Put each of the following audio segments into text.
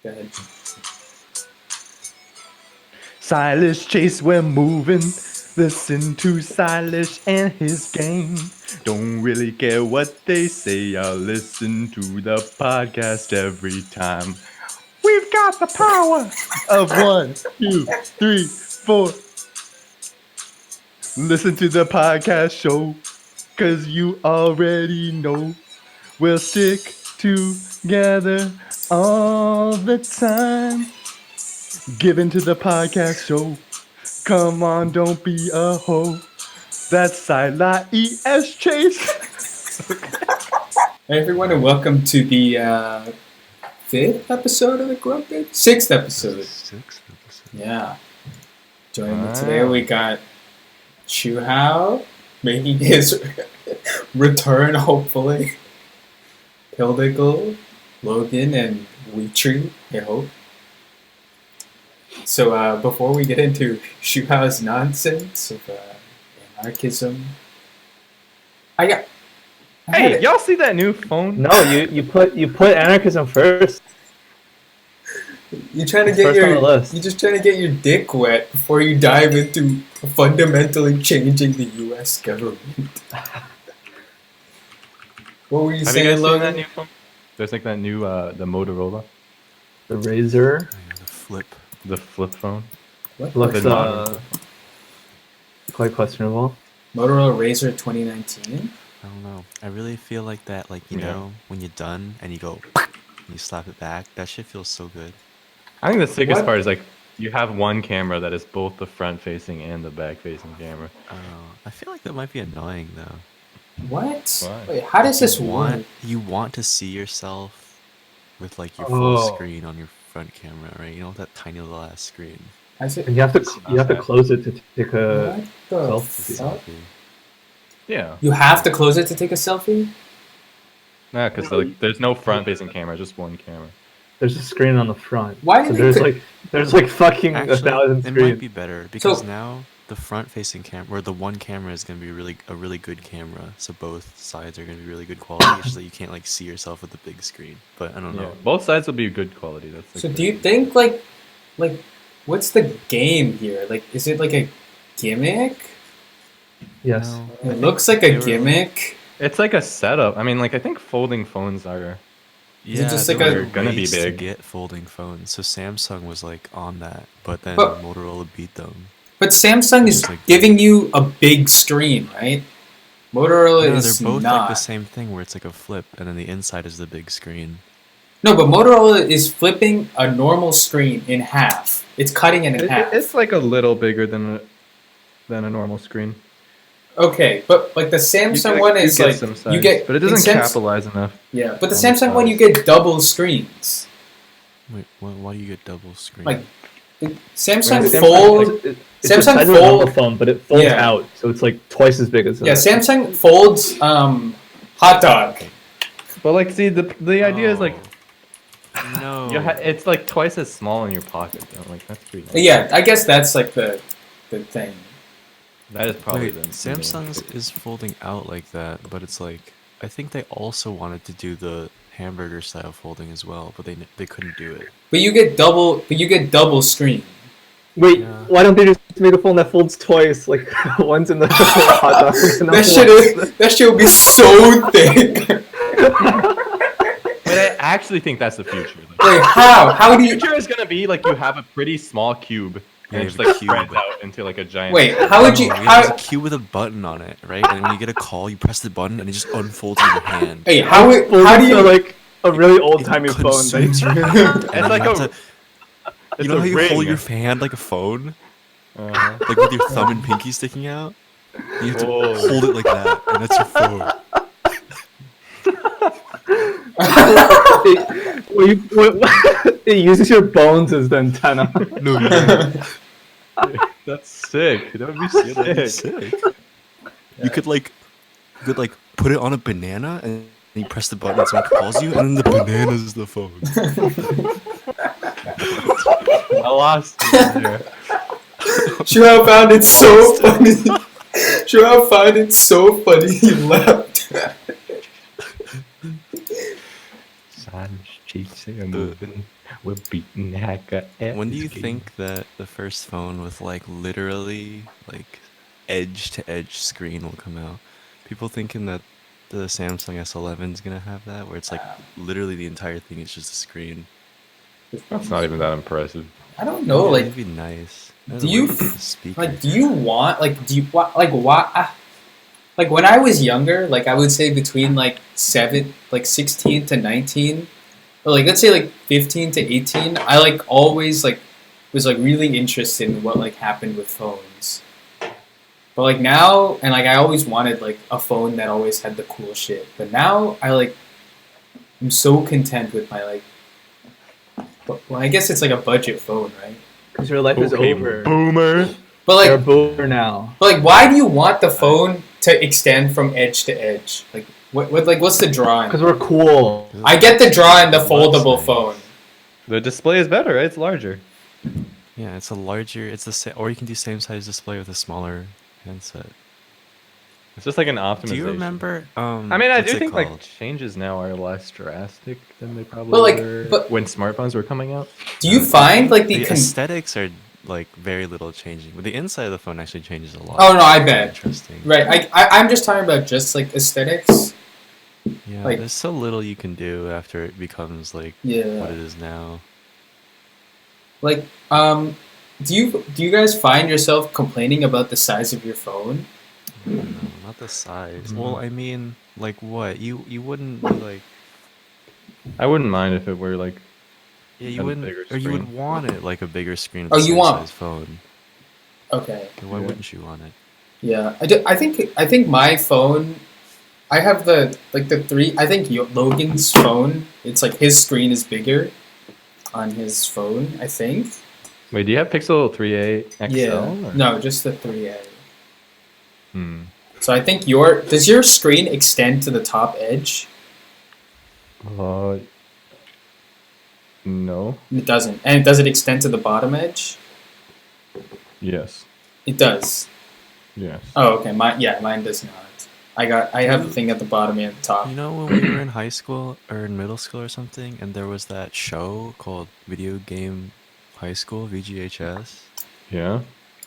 Go ahead. Silas Chase, we're moving. Listen to Silas and his gang. Don't really care what they say. I'll listen to the podcast every time. We've got the power of 1, 2, 3, 4. Listen to the podcast show, 'cause you already know we'll stick together all the time. Give into the podcast show. Come on, don't be a hoe. That's Silas E.S. Chase. Hey everyone, and welcome to the 5th episode of the Grumpets? 6th episode. 6th episode. Yeah. Joining me today, we got Chuhao making his return, hopefully. Pildigal, Logan, and Weetree, I hope. So before we get into Chuhao's nonsense of anarchism, Hey, y'all see that new phone? No, you put anarchism first. You're trying to First on the list. you're just trying to get your dick wet before you dive into fundamentally changing the U.S. government. What were you Have you saying, guys seen Logan? that new phone? There's like that new the Motorola, The Razor Oh, yeah, the flip. the flip phone. What? looks The modern quite questionable. Motorola Razr 2019? I don't know. I really feel like that, like, you Yeah. know, when you're done and you go, and you slap it back, that shit feels so good. I think the sickest What? part is like you have one camera that is both the front-facing and the back-facing camera. I feel like that might be annoying, though. What? Why? Wait, how does this You work? want to see yourself with, like, your full Oh. screen on your front camera, right? You know, that tiny little ass screen. How's it? And you have to close it to take a. What the selfie. fuck? Yeah. You have to close it to take a selfie? Nah, because like there's no front-facing camera, just one camera. There's a screen on the front. Why So do they there's like fucking Actually, 1,000 it might screens. be better because So- now the front-facing camera, or the one camera, is gonna be a really good camera. So both sides are gonna be really good quality, so that you can't like see yourself with the big screen. But I don't Yeah. know. Both sides will be good quality. That's like So the- do you think like what's the game here? Like, is it like a gimmick? Yes. No, I It think looks like they a were- gimmick. It's like a setup. I mean, like I think folding phones are. Is it Yeah, just there like was a- a Gonna be race to big. get folding phones. So Samsung was like on that, but then But- Motorola beat them. But Samsung is It's like- giving you a big screen, right? Motorola No, is they're both not. like the same thing, where it's like a flip, and then the inside is the big screen. No, but Motorola is flipping a normal screen in half. It's cutting it in half. It's like a little bigger than a normal screen. Okay, but like the Samsung one is get like some you size, get, but it in doesn't Sams- capitalize enough. Yeah, but the on the Samsung one size. you get double screens. Wait, why do you get double screen? Like Samsung Samsung- Fold. It's Samsung the size of a Fold- normal phone, but it folds Yeah. out, so it's like twice as big as. Yeah, Samsung folds hot dog. But like, see, the idea is like no. it's like twice as small in your pocket. Though. Like that's pretty. Nice. Yeah, I guess that's like the thing. That is probably Wait, the Samsung's is folding out like that, but it's like I think they also wanted to do the hamburger style folding as well, but they couldn't do it. But you get double screen. Wait, Yeah. why don't they just make a phone that folds twice? Like one's in the hot dog. and That shit would be so thick. But I actually think that's the future. Like, Wait, how? How do the you? future is gonna be like you have a pretty small cube Yeah, and it you just have like a cube. spreads out into like a giant. Wait, how would you? No, yeah, How? there's a cube with a button on it, right? And when you get a call, you press the button and it just unfolds in your hand. Hey, how do you? like a really old It timey phone? consumes That, your hand, and It's then like you have a. to- It's you know a how you ring. hold your hand like a phone, like with your thumb and pinky sticking out. You have to Whoa. hold it like that, and that's your phone. it uses your bones as the antenna. No, yeah. That's sick. That would be That'd be sick. sick. You could like put it on a banana and you press the button and someone calls you, and then the banana is the phone. I lost you there. Sure, I found it so funny. Sure, I found it so funny. He left. Sun, cheeks are moving. We're beating hacker at When do this you game. think that the first phone with like literally like edge to edge screen will come out? People thinking that the Samsung S11 is gonna have that, where it's like literally the entire thing is just a screen. That's not even that impressive. I don't know. Yeah, Like, it'd be nice. do you The speaker? like? Do you want like? Do you want like? Why? Like when I was younger, like I would say between like 16 to 19, or like let's say like 15 to 18, I like always like was like really interested in what like happened with phones. But like now, and like I always wanted like a phone that always had the cool shit. But now I'm so content with my like. Well, I guess it's like a budget phone, right? Because your life is Okay, over. boomer. But You're a like, boomer now. why do you want the phone to extend from edge to edge? Like, what's the drawing? Because we're cool. I get the draw in the It looks foldable nice. phone. The display is better, right? It's larger. Yeah, it's a larger. It's the same, or you can do same size display with a smaller handset. It's just like an optimization. Do you remember? I mean, I what's do it think called? like changes now are less drastic than they probably But, like, were but- when smartphones were coming out. Do you find like the the aesthetics are like very little changing, but the inside of the phone actually changes a lot. Oh no, I bet. Interesting. Right, I'm just talking about just like aesthetics. Yeah, Like- there's so little you can do after it becomes like what Yeah. it is now. Like, do you guys find yourself complaining about the size of your phone? No, not the size. Mm. Well, I mean, like what? You wouldn't be like, I wouldn't mind if it were like yeah, you Had a wouldn't, bigger or you would screen. want it like a bigger screen. Of Oh, the you same want- size phone. Okay. Then why Yeah. wouldn't you want it? Yeah, I think my phone. I have the three. I think Logan's phone. It's like his screen is bigger on his phone. I think. Wait, do you have Pixel 3a XL? Yeah. or- No, just the 3A. Hmm. So I think does your screen extend to the top edge? No. It doesn't. And does it extend to the bottom edge? Yes. It does. Yes. Oh, okay. Mine does not. I have the thing at the bottom and the top. You know when we were in high school or in middle school or something, and there was that show called Video Game High School (VGHS), Yeah.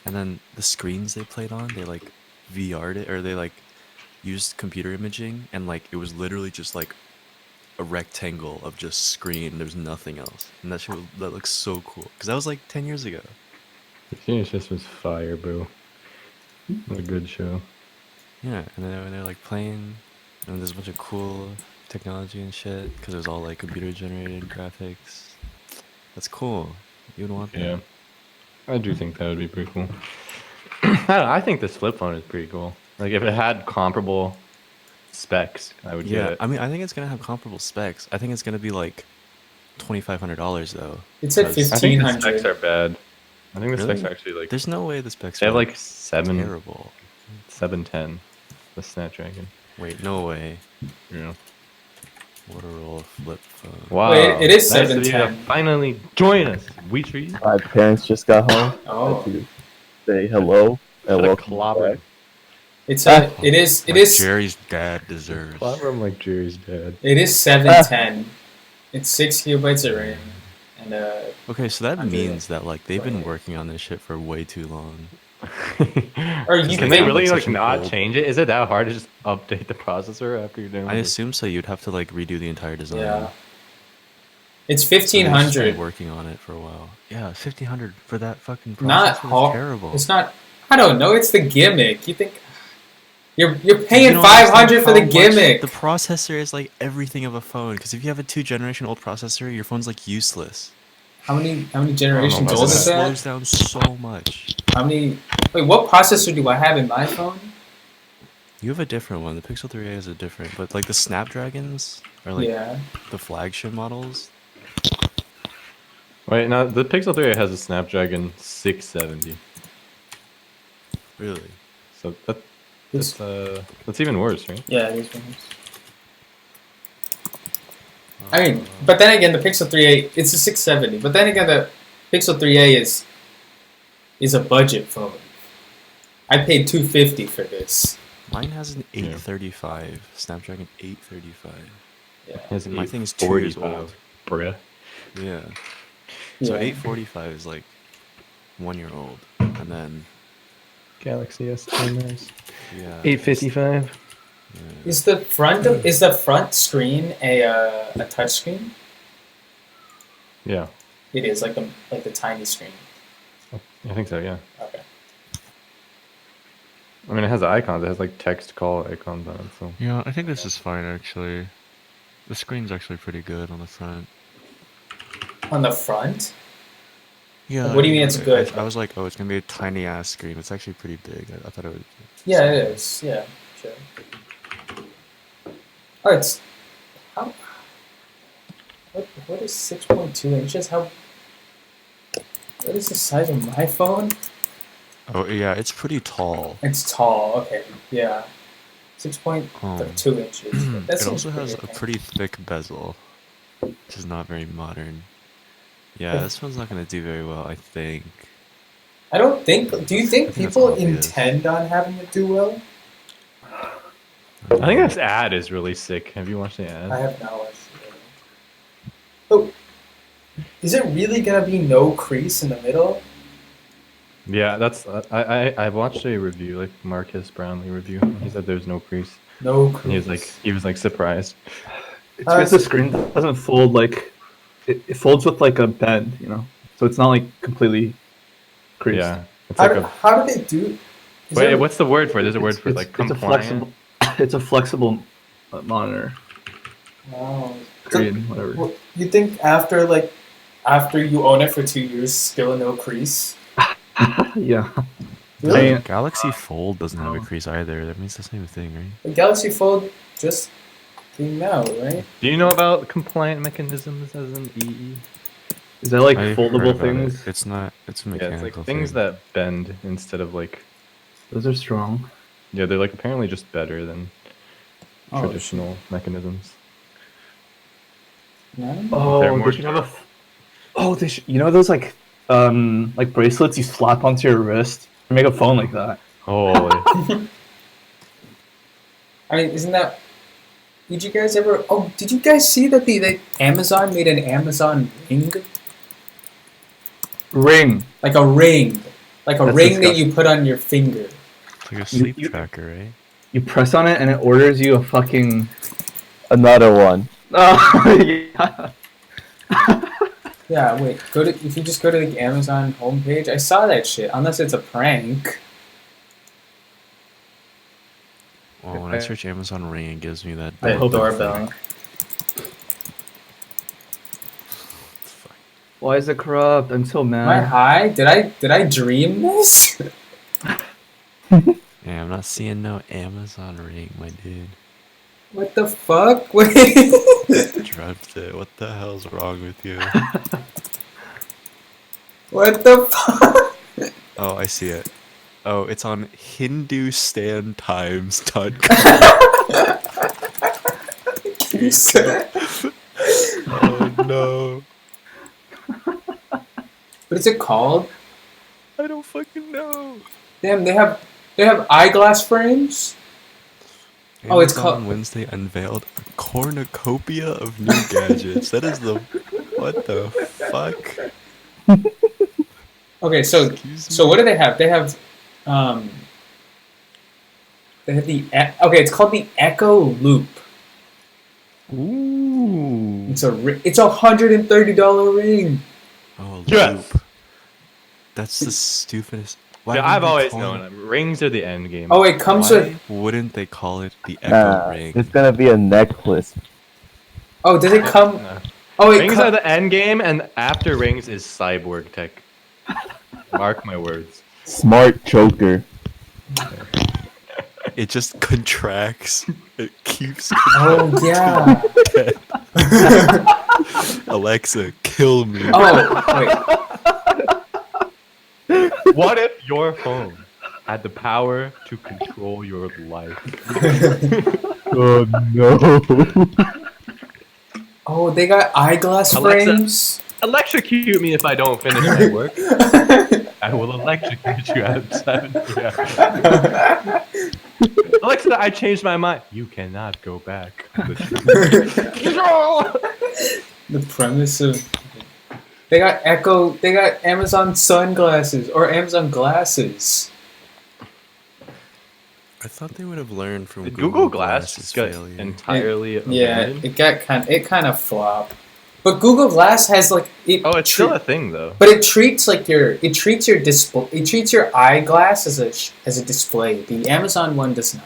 and then the screens they played on, they like VR'd it, or they like used computer imaging, and like it was literally just like a rectangle of just screen. There's nothing else, and that looks so cool because that was like 10 years ago. VHS was fire, bro. What a good show. Yeah, and then when they're like playing, and there's a bunch of cool technology and shit because it was all like computer generated graphics. That's cool. You would want that. Yeah. I do think that would be pretty cool. I don't know, I think this flip phone is pretty cool. Like if it had comparable specs, I would Yeah, get it. I mean, I think it's gonna have comparable specs. I think it's gonna be like $2,500 though. It's at because I think the 1500. specs are bad. I think the Really? specs are actually like There's no way the specs they have are like terrible. 710. The Snapdragon. Wait, no way. Yeah. Motorola flip phone. Wow. Wait, it is nice of you to 710. finally join us. We trees. My parents just got home. Oh, To say hello and What a welcome clobber. back. it is Like Jerry's dad deserves. Clobber him like Jerry's dad. it is 710. It's 6 gigabytes of RAM and Okay, so that 100. means that like they've been Right. working on this shit for way too long. Or you Can can they make- really Such like an not old- change it? Is it that hard to just update the processor after you're done? I with it? assume so. You'd have to like redo the entire design. Yeah. It's So they've just been 1500. working on it for a while. Yeah, 1,500 for that fucking processor. Not is hard. terrible. It's not. I don't know. It's the gimmick. You think you're You paying don't understand 500 for the how much gimmick? The processor is like everything of a phone. Because if you have a 2-generation old processor, your phone's like useless. How many generations about old It is that. that? slows down so much. How many? Wait, what processor do I have in my phone? You have a different one. The Pixel 3a is a different, but like the Snapdragons are like Yeah. the flagship models. Wait, now the Pixel 3 has a Snapdragon 670. Really? So It's, that's even worse, right? yeah, these ones. I mean, but then again, the Pixel 3a, it's a 670. But then again, the Pixel 3a is a budget phone. I paid $250 for this. Mine has an Yeah. 835, Snapdragon 835. Yeah. It has an My thing is 2 years 845, old. bruh. Yeah. So Yeah. 845 is like 1 year old, and then Galaxy S10 is yeah, 855. Is the front screen a touch screen? Yeah, It is like the tiny screen. I think so. Yeah. Okay. I mean, it has icons. It has like text call icons on it. So Yeah, I think this is fine actually. The screen's actually pretty good on the front. On the front? Yeah. What do you mean it's good? I was like, oh, it's gonna be a tiny ass screen. It's actually pretty big. I thought it would. Yeah, it is. Yeah, sure. Oh, it's how? What is 6.2 inches? How? What is the size of my phone? Oh yeah, it's pretty tall. It's tall. Okay, yeah, 6.2 inches. That It seems also has pretty a okay. pretty thick bezel, which is not very modern. Yeah, this one's not gonna do very well, I think. I don't think. Do you think I think that's people obvious. intend on having it do well? I think this ad is really sick. Have you watched the ad? I have not watched it. Oh, is it really gonna be no crease in the middle? Yeah, that's I watched a review, like Marcus Brownlee review. And he said there's no crease. No And crease. he was like surprised. It's because the screen doesn't fold like it folds with like a bend, you know. So it's not like completely creased. Yeah, it's like a How do they do? Is wait. there- What's the word for it? There's a word for it, like it's a compliant. flexible. It's a flexible monitor Oh. screen, whatever. Well, you think after you own it for 2 years, still no crease? Yeah. Really? I mean, Galaxy Fold doesn't have a crease either. That means the same thing, right? The Galaxy Fold just came out, right? Do you know about compliant mechanisms as an EE? is that like I heard foldable about things? it. It's not. It's a Yeah, mechanical it's like things thing. that bend instead of like. Those are strong. Yeah, they're like apparently just better than Oh, traditional mechanisms. No? They're Oh, more they should have a. Oh, they should. You know those like bracelets you slap onto your wrist? Make a phone like that. Holy. I mean, isn't that? Did you guys ever? Oh, did you guys see that the Amazon made an Amazon ring? Ring. Like a ring, like a That's ring that disgusting. you put on your finger. It's like a sleep you- tracker, right? You press on it and it orders you a fucking. Another one. Oh, yeah. Yeah, wait. If you just go to the Amazon homepage, I saw that shit. Unless it's a prank. Well, when I search Amazon Ring, it gives me that The doorbell doorbell. thing. It's fine. Why is it corrupt? I'm so Am I mad. high? Did I dream this? Yeah, I'm not seeing no Amazon Ring, my dude. What the fuck? Wait. Dropped it. What the hell's wrong with you? What the fuck? Oh, I see it. Oh, it's on HindustanTimes.com. You said. Oh no. What is it called? I don't fucking know. Damn, they have eyeglass frames. Oh, it's Amazon called- Wednesday unveiled a cornucopia of new gadgets. That is the what the fuck? Okay, so Excuse so me? what do they have? They have okay. It's called the Echo Loop. Ooh. It's a $130 ring. Oh, Yes. loop. That's the stupidest. Why Yeah, wouldn't I've they always call known it- rings are the end game. Oh, it comes Why with. wouldn't they call it the Echo Nah, Ring? it's gonna be a necklace. Oh, does it come? No. Oh, it Rings comes. are the end game, and after rings is cyborg tech. Mark my words. Smart choker. It just contracts. It keeps. Oh yeah. Alexa, kill me. Oh wait. What if your phone had the power to control your life? Oh no. Oh, they got eyeglass Alexa. frames. Electrocute me if I don't finish my work. I will electrocute you at 7 p.m. Alexa, I changed my mind. You cannot go back. The premise of They got Echo. They got Amazon sunglasses or Amazon glasses. I thought they would have learned from Did Google Google Glass Glass's just got failure. entirely Yeah, abandoned? it kind of flopped. But Google Glass has like it. Oh, it's still a thing though. But it treats your display. It treats your eyeglass as a display. The Amazon one does not.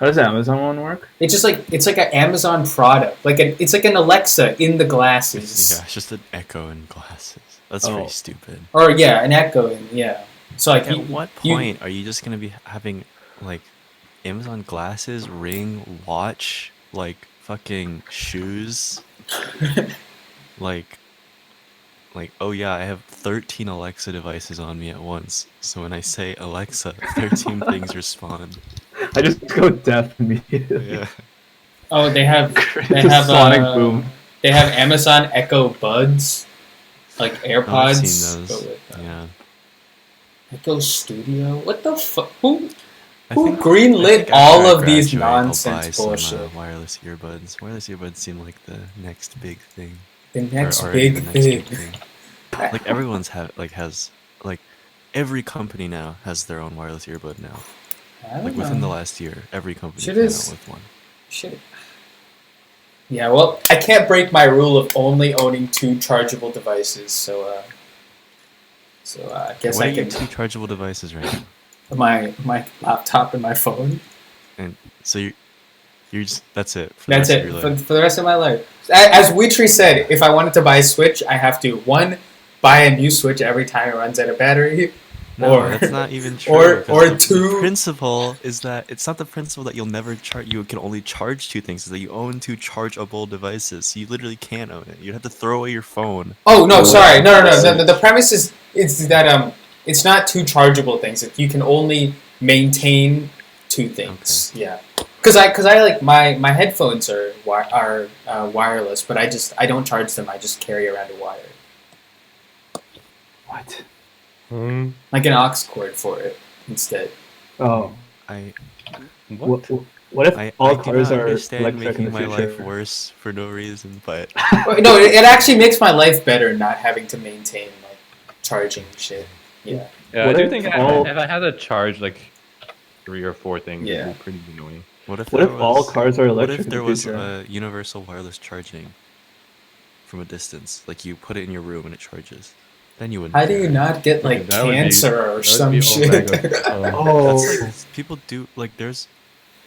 How does the Amazon one work? It's just like it's like an Amazon product. It's like an Alexa in the glasses. Yeah, it's just an Echo in glasses. That's Oh. pretty stupid. Or yeah, an Echo in yeah. So like At what point are you just gonna be having like Amazon glasses, ring, watch, like fucking shoes, like oh yeah, I have 13 Alexa devices on me at once. So when I say Alexa, 13 things respond. I just go deaf immediately. Yeah. Oh, they have It's a sonic boom. They have Amazon Echo Buds, like Oh, I've AirPods. seen but those. with, Yeah. Echo Studio. What the fuck? Who I Who think- greenlit I think after all I of these graduate, I'll buy nonsense some, bullshit? wireless earbuds. Wireless earbuds seem like the next big thing. The next Or big the next thing. big thing. Like everyone's has every company now has their own wireless earbud now. I don't Like within the know. last year, every company Shit came is- out with one. Shit. Yeah, well, I can't break my rule of only owning 2 chargeable devices, so I guess What I are your can 2 chargeable devices right now? my laptop and my phone. And so you're just that's it. For That's the rest it Of your for, life. for the rest of my life. As Witry said, if I wanted to buy a Switch, I have to 1 buy a new Switch every time it runs out of battery. No, or- that's not even true. or 'cause the 2 principle is that it's not the principle that you'll never charge. You can only charge 2 things. Is that you own 2 chargeable devices. So you literally can't own it. You'd have to throw away your phone. Oh no, Oh, sorry, no. Switch. The premise is that it's not 2 chargeable things. You can only maintain 2 things. Yeah, because I like my headphones are wireless, but I don't charge them. I just carry around a wire, What? like an aux cord for it instead. Oh. What? What if I all do cars not are understand electric in making the my future? life worse for no reason, but No, it actually makes my life better not having to maintain like charging shit. Yeah. Yeah, What I do if think all- if I had to charge like 3 or 4 things, Yeah. it'd be pretty annoying. what if What there if all was- cars are What electric if in there the was future? universal wireless charging from a distance? Like you put it in your room and it charges. Then you wouldn't. How do you care. not get like That would be- cancer or that would some be shit? Omega. Oh. That's like people do like there's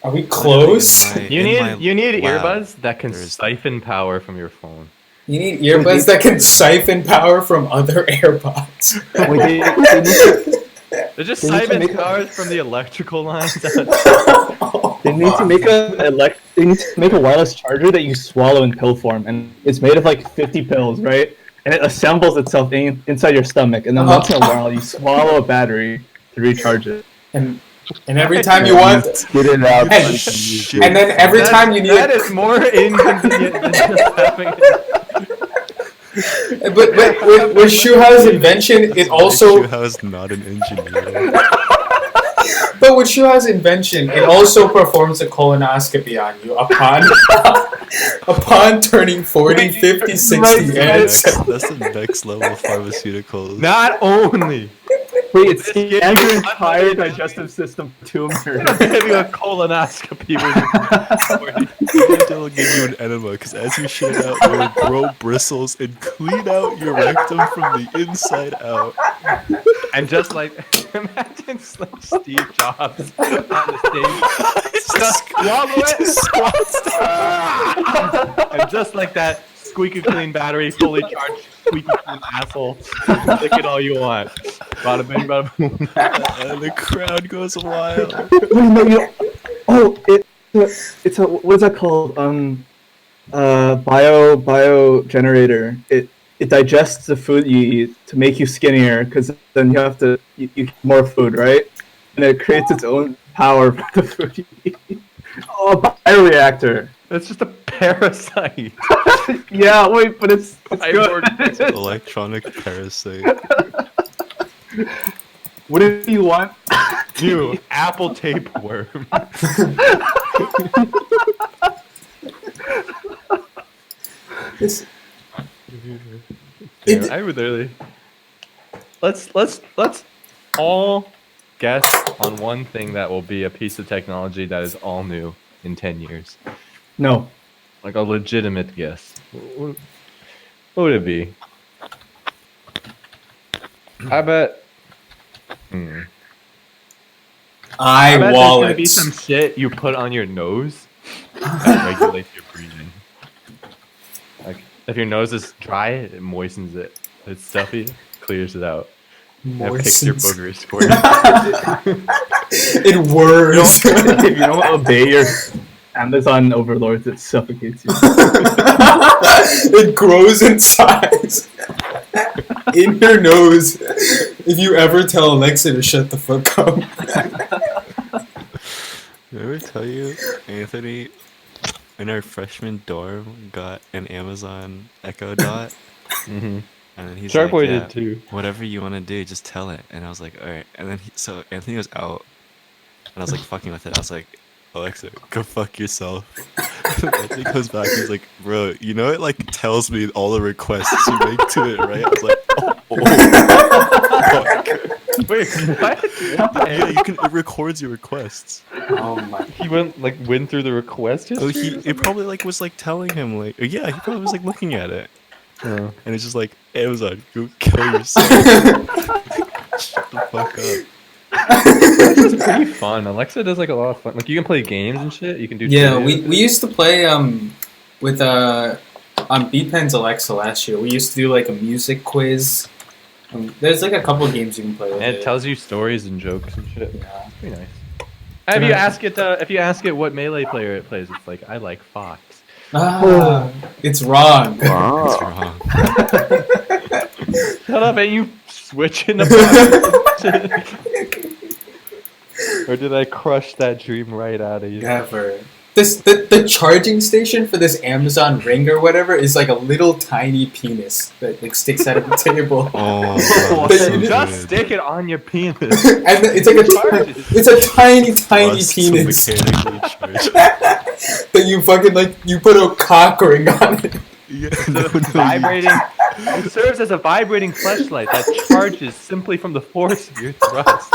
Are we literally close? You need lab, earbuds that can there's- siphon power from your phone. You need earbuds that can siphon power from other AirPods. Wait, they need to, They're just They need to siphon make- powers from the electrical lines. they need to make they need to make a wireless charger that you swallow in pill form, and it's made of like 50 pills, right? And it assembles itself inside your stomach, and then once in a while you swallow a battery to recharge it. and every time you want, Get it out. and then every time you need, That is more inconvenient than just having it. but with Shuhao's invention, it also, Shuhao is not an engineer. but with Shuhao's invention, it also performs a colonoscopy on you upon turning 40, 50, 60, and 70. That's the next level of pharmaceuticals. Not only Wait, it scans your entire digestive system tumor. giving a colonoscopy with They'll give you an enema because as you shit it out, you'll grow bristles and clean out your rectum from the inside out. and just like imagine like Steve Jobs on the stage, just swallow it, and just like that squeaky clean battery, fully charged, squeaky clean asshole, lick it all you want. Bada bing, bada boom. And the crowd goes wild. Wait, no, it's a what is that called? Bio generator. It digests the food you eat to make you skinnier, because then you have to you eat more food, right? And it creates its own power for the food you eat. Oh, a bioreactor. It's just a parasite. Yeah, wait, but it's Cyborg. good. Electronic parasite. What do you want? New apple tapeworm. This- Damn, It- I would literally. Let's all guess on one thing that will be a piece of technology that is all new in 10 years. No. Like a legitimate guess. What would it be? I bet. I bet there's gonna be some iWallets. shit you put on your nose that regulates your breathing. Like if your nose is dry, it moistens it. If it's stuffy, clears it out. And it picks your Moistens. boogers for you. It whirs. If you don't obey your Amazon overlords, it suffocates you. It grows in size. In your nose. If you ever tell Alexa to shut the fuck up. Did I ever tell you, Anthony, in our freshman dorm, got an Amazon Echo Dot? Mm-hmm. And then he's Shark like, Boy yeah, did too. whatever you want to do, just tell it. And I was like, all right. And then so Anthony was out, and I was like fucking with it. I was like, Alexa, go fuck yourself. Anthony comes back. He's like, bro, you know it like tells me all the requests you make to it, right? I was like, fuck. Wait, what? Yeah, you can. It records your requests. Oh my. He went through the request Oh, history. it probably like was like telling him like, yeah, he probably was like looking at it, Oh. and it's just like Amazon, go kill yourself. Shut the fuck up. It's pretty fun. Alexa does like a lot of fun. Like you can play games and shit. You can do. Yeah, trivia. we used to play with on BPen's Alexa last year. We used to do like a music quiz. There's like a couple games you can play with And it tells you stories and jokes and shit. Yeah. It's pretty nice. And if you ask it what melee player it plays, it's like I like Fox. Ah, it's wrong. That's wrong. Shut up, ain't you switching the Or did I crush that dream right out of you? Never. The charging station for this Amazon Ring or whatever is like a little tiny penis that like sticks out of the table. Oh, But that's so you Just good. stick it on your penis. And it's like it's a tiny Plus, penis to mechanically charge. that you fucking like you put a cock ring on it. Yeah, Vibrating. It serves as a vibrating fleshlight that charges simply from the force of your thrust.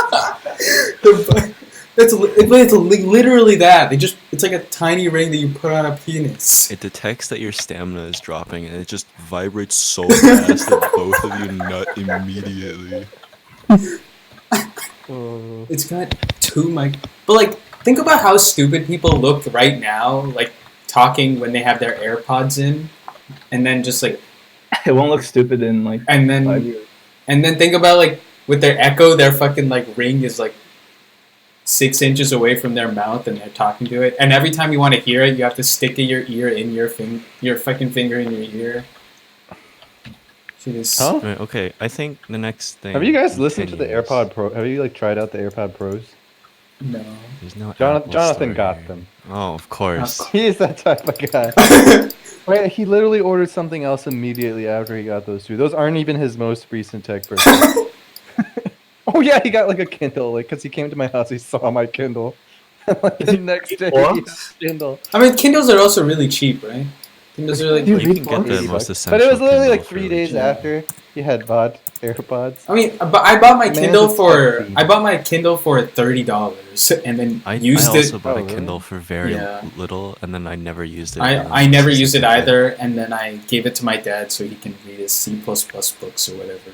It's literally that. It's like a tiny ring that you put on a penis. It detects that your stamina is dropping, and it just vibrates so fast that both of you nut immediately. It's got two mic. But like, think about how stupid people look right now, like talking when they have their AirPods in, and then just like, It won't look stupid in like and 5 then years. think about like with their Echo, their fucking like ring is like 6 inches away from their mouth, and they're talking to it. And every time you want to hear it, you have to stick your ear in your fucking finger in your ear. Jeez. Huh? Right, okay, I think the next thing. Have you guys in listened 10 to the years- AirPod Pro? Have you like tried out the AirPod Pros? No. There's no Jonathan, Apple Jonathan Store got here. them. Oh, of course. He's that type of guy. Wait, he literally ordered something else immediately after he got those two. Those aren't even his most recent tech purchase. Oh yeah, he got like a Kindle, like because he came to my house, he saw my Kindle. Like the next day, he What? had a Kindle. I mean, Kindles are also really cheap, right? Kindles are like. Well, you can get $80. the most essential. But it was literally like Kindle 3 for days legit. after he had bought AirPods. I mean, but I bought my Man's Kindle a for tech fiend. $30, and then I used also it. bought Oh, a really? Kindle for very Yeah. little, and then I never used it. I never used it either, and then I gave it to my dad so he can read his C++ books or whatever.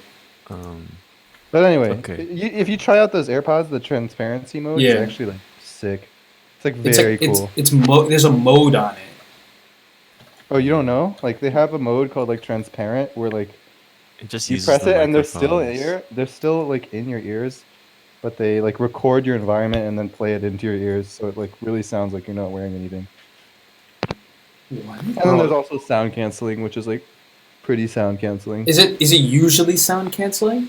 But anyway, Okay. if you try out those AirPods, the transparency mode Yeah. is actually like sick. It's like It's very like cool. there's a mode on it. Oh, you don't know? Like they have a mode called like transparent where like It just you uses press the it and they're still microphones. they're still like in your ears, but they like record your environment and then play it into your ears, so it like really sounds like you're not wearing anything. What? And then there's also sound canceling, which is like pretty sound canceling. Is it usually sound canceling?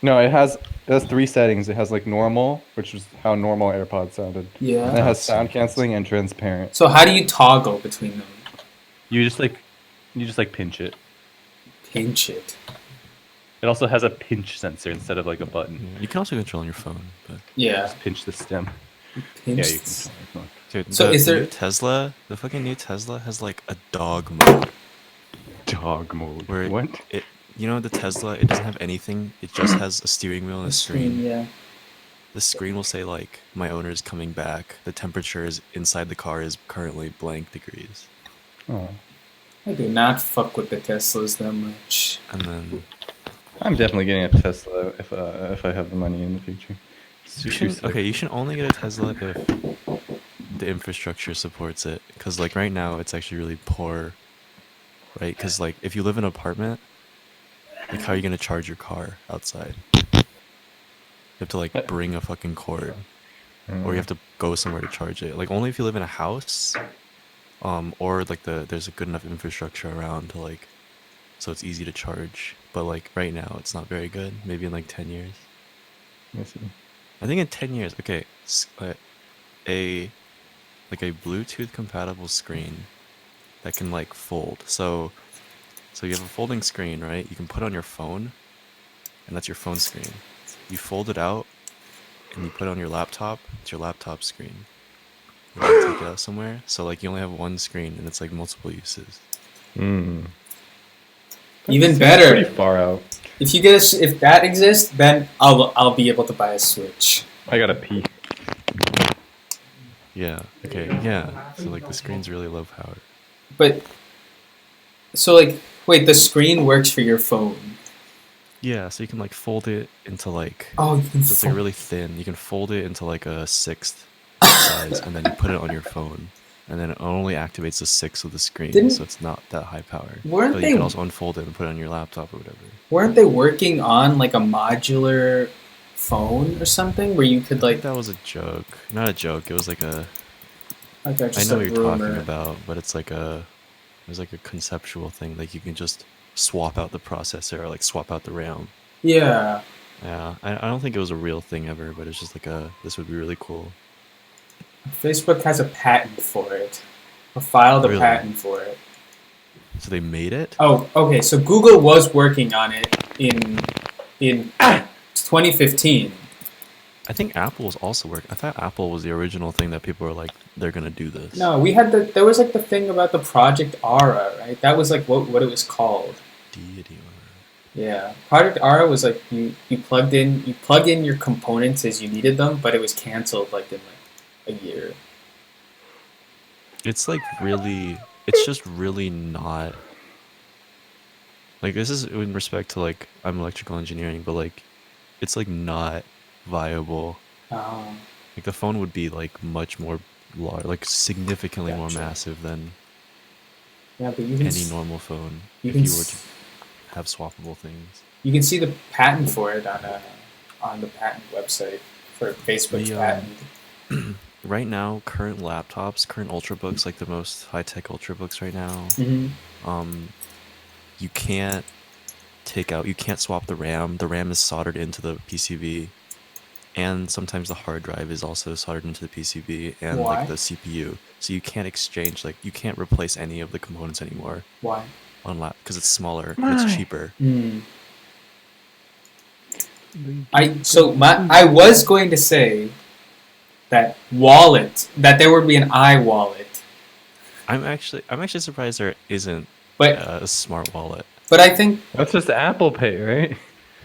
No, it has 3 settings. It has like normal, which is how normal AirPods sounded. And it Yeah. has sound canceling and transparent. So how do you toggle between them? You just like pinch it. Pinch it. It also has a pinch sensor instead of like a button. Yeah, you can also control on your phone, but Yeah. Just pinch the stem. Pinch. Yeah, you can control your phone. dude, So the is there- new Tesla, the fucking new Tesla has like a dog mode. Dog mode. Where What? it you know the Tesla, it doesn't have anything. It just has a steering wheel and a screen. Yeah. The screen will say like, my owner is coming back. The temperature is inside the car is currently blank degrees. Oh, I do not fuck with the Teslas that much. And then I'm definitely getting a Tesla if I have the money in the future. you should only get a Tesla if the infrastructure supports it. Because like right now, it's actually really poor, right? Because like if you live in an apartment, like how are you gonna charge your car outside? You have to like bring a fucking cord, or you have to go somewhere to charge it. Like only if you live in a house, or like there's a good enough infrastructure around to like, so it's easy to charge. But like right now, it's not very good. Maybe in like 10 years. Let's see. I think in 10 years, okay, a Bluetooth compatible screen that can like fold. So you have a folding screen, right? You can put on your phone, and that's your phone screen. You fold it out, and you put it on your laptop. It's your laptop screen. You can take it out somewhere. So like you only have one screen, and it's like multiple uses. Mm. Even That's better. Pretty far out. If you get if that exists, then I'll be able to buy a Switch. I gotta pee. Yeah. Okay. Yeah. So like the screen's really low power. But so like, wait, the screen works for your phone. Yeah. So you can like fold it into like. Oh, you can So it's like really thin. You can fold it into like a sixth size, and then you put it on your phone, and then it only activates the sixth of the screen, so it's not that high power. Weren't But they you can also unfold it and put it on your laptop or whatever. weren't they working on like a modular phone or something where you could I think like that was a joke. Not a joke. It was like a. okay, I just know a what you're rumor. talking about, but it's like a. There's like a conceptual thing. Like you can just swap out the processor or like swap out the RAM. Yeah. Yeah, I don't think it was a real thing ever, but it's just like this would be really cool. Facebook has a patent for it. Or filed a Really? patent for it. So they made it? Oh, okay. So Google was working on it in 2015. I think Apple was also working. I thought Apple was the original thing that people were like, they're gonna do this. No, there was like the thing about the Project Ara, right? That was like what it was called. Deity. Yeah. Project Ara was like you plug in your components as you needed them, but it was canceled like in like a year. It's like really, it's just really not. Like this is in respect to like I'm electrical engineering, but like it's like not viable. Like the phone would be like much more large, like significantly more Gotcha. massive than Yeah, but you can any normal phone you if can you were s- to have swappable things. you can see the patent for it on the patent website for Facebook's The, patent. Right now, current laptops, current ultrabooks, like the most high-tech ultrabooks right now, Mm-hmm. you can't you can't swap the RAM. The RAM is soldered into the PCB, and sometimes the hard drive is also soldered into the PCB and Why? like the CPU. So you can't exchange, like you can't replace any of the components anymore Why? on because it's smaller and it's cheaper. I was going to say that there would be an iWallet, I'm actually surprised there isn't but a smart wallet. but I think That's just Apple Pay, right?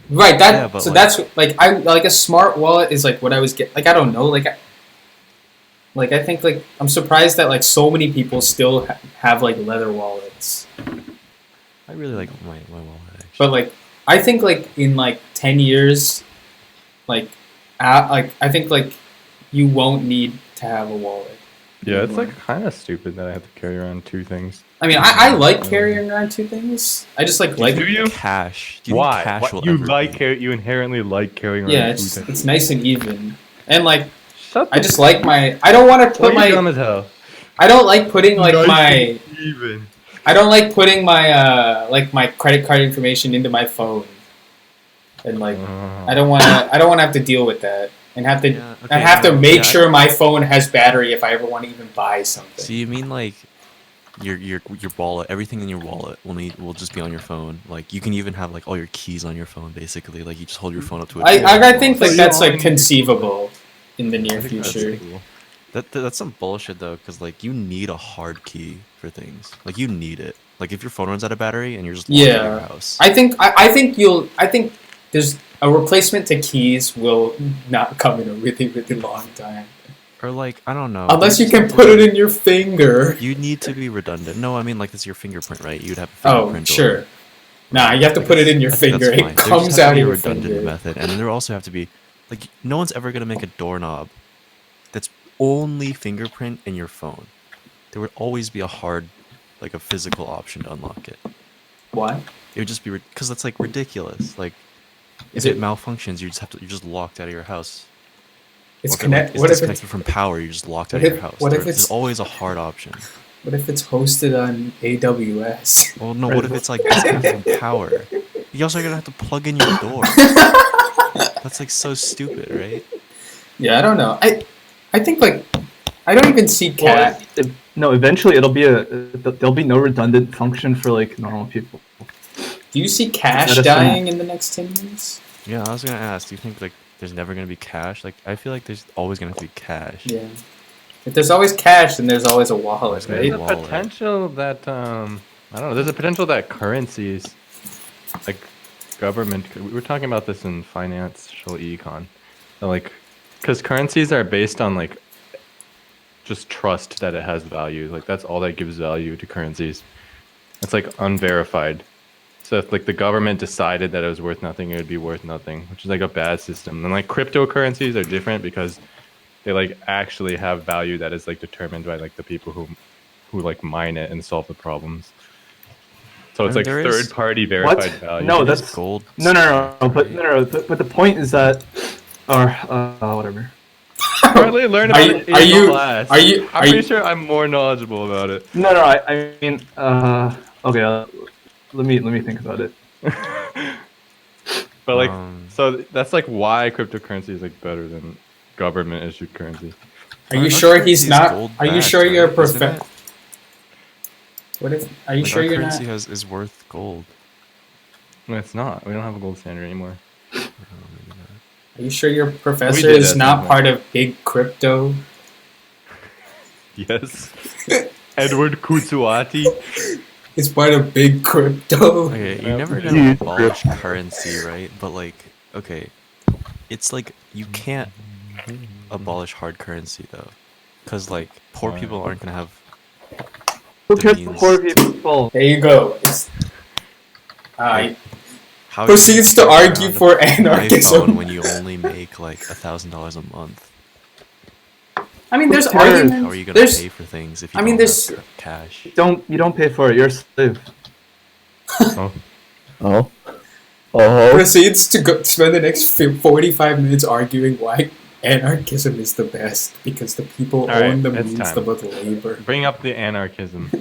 right Yeah, but, so like- that's like I like a smart wallet is like what I was like I don't know like I think like I'm surprised that like so many people still have like leather wallets, I really like my wallet actually. but like I think like in like 10 years like I think like you won't need to have a wallet. Yeah, it's like kind of stupid that I have to carry around two things. I mean, I like carrying around two things. I just like Do you? Cash. Do you Why? think cash Why- will you ever like be- you inherently like carrying around yeah, two it's things. nice and even, and like Shut I the just like my I don't want to What put are you dumb my as hell? I don't like putting like Nice my and even. I don't like putting my like my credit card information into my phone, and like I don't want to have to deal with that and have to Yeah, okay, I have to no, make yeah, sure my phone has battery if I ever want to even buy something. So you mean like your wallet, everything in your wallet will just be on your phone. Like you can even have like all your keys on your phone basically. Like you just hold your phone up to it. I think So like you that's only like need- conceivable in the near I think that's future. cool. That's some bullshit though, because like you need a hard key for things. Like you need it. Like if your phone runs out of battery and you're just locked in your Yeah. house. I think there's a replacement to keys will not come in a really, really long time. Or like, I don't know. Unless you there's can just put it something- in your finger. You need to be redundant. No, I mean like it's your fingerprint, right? You'd have a Oh, fingerprint. sure. Nah, you have to put it in your finger. It comes out of your redundant finger. method, and then there also have to be like no one's ever gonna make a doorknob that's only fingerprint in your phone. There would always be a hard, like a physical option to unlock it. Why? It would just be because that's like ridiculous. Like Is if it it? malfunctions, you're just locked out of your house. It's Or if it, like, connect. is What if it's? disconnected from power? You're just locked out What of if- your house. what if There's it's- always a hard option. What if it's hosted on AWS? Well, no. What if it's like disconnected from power? You also gonna have to plug in your door. That's like so stupid, right? Yeah, I don't know. I think like I don't even see cat. No, eventually there'll be no redundant function for like normal people. Do you see cash Medicine. dying in the next 10 years? Yeah, I was gonna ask. Do you think like there's never gonna be cash? Like I feel like there's always gonna have to be cash. Yeah. If there's always cash, then there's always a wallet, There's right? no There's a wallet. potential that I don't know. There's a potential that currencies, like government. We were talking about this in financial econ, like because currencies are based on like just trust that it has value. Like that's all that gives value to currencies. It's like unverified. So if like the government decided that it was worth nothing, it would be worth nothing, which is like a bad system. And like cryptocurrencies are different because they like actually have value that is like determined by like the people who like mine it and solve the problems. So it's I like mean, there is- third party verified value. No, There's that's gold. no, right? but the point is that, or whatever. Probably learn about it in are you- class. are you- I'm are pretty you- sure I'm more knowledgeable about it. No, I mean, okay, let me think about it. But like, So so that's like why cryptocurrency is like better than government issued currency. Are you Aren't sure currencies he's not? gold Are you backed, sure you're a right? Isn't prof? it? What if? Are you Like, sure our you're not? currency is worth gold. No, it's not. We don't have a gold standard anymore. Are you sure your professor did is at not some point. part of big crypto? Yes. Edward Kutsuati. It's part of big crypto. Okay, Yeah. you're never Dude, gonna abolish currency, right? But like, okay, it's like you can't abolish hard currency though, because like poor people aren't gonna have. Who The cares means for to- people? There you go. It's, How proceeds to you get argue around a for iPhone anarchism. when you only make like $1,000 a month. I mean, there's Who cares? arguments. How are you gonna There's pay for things if you I mean, don't there's- have cash? You don't pay for it. You're a slave. Oh. Oh. Oh. proceeds to go spend the next 45 minutes arguing why anarchism is the best because the people All right, own the it's means time. of labor. Bring up the anarchism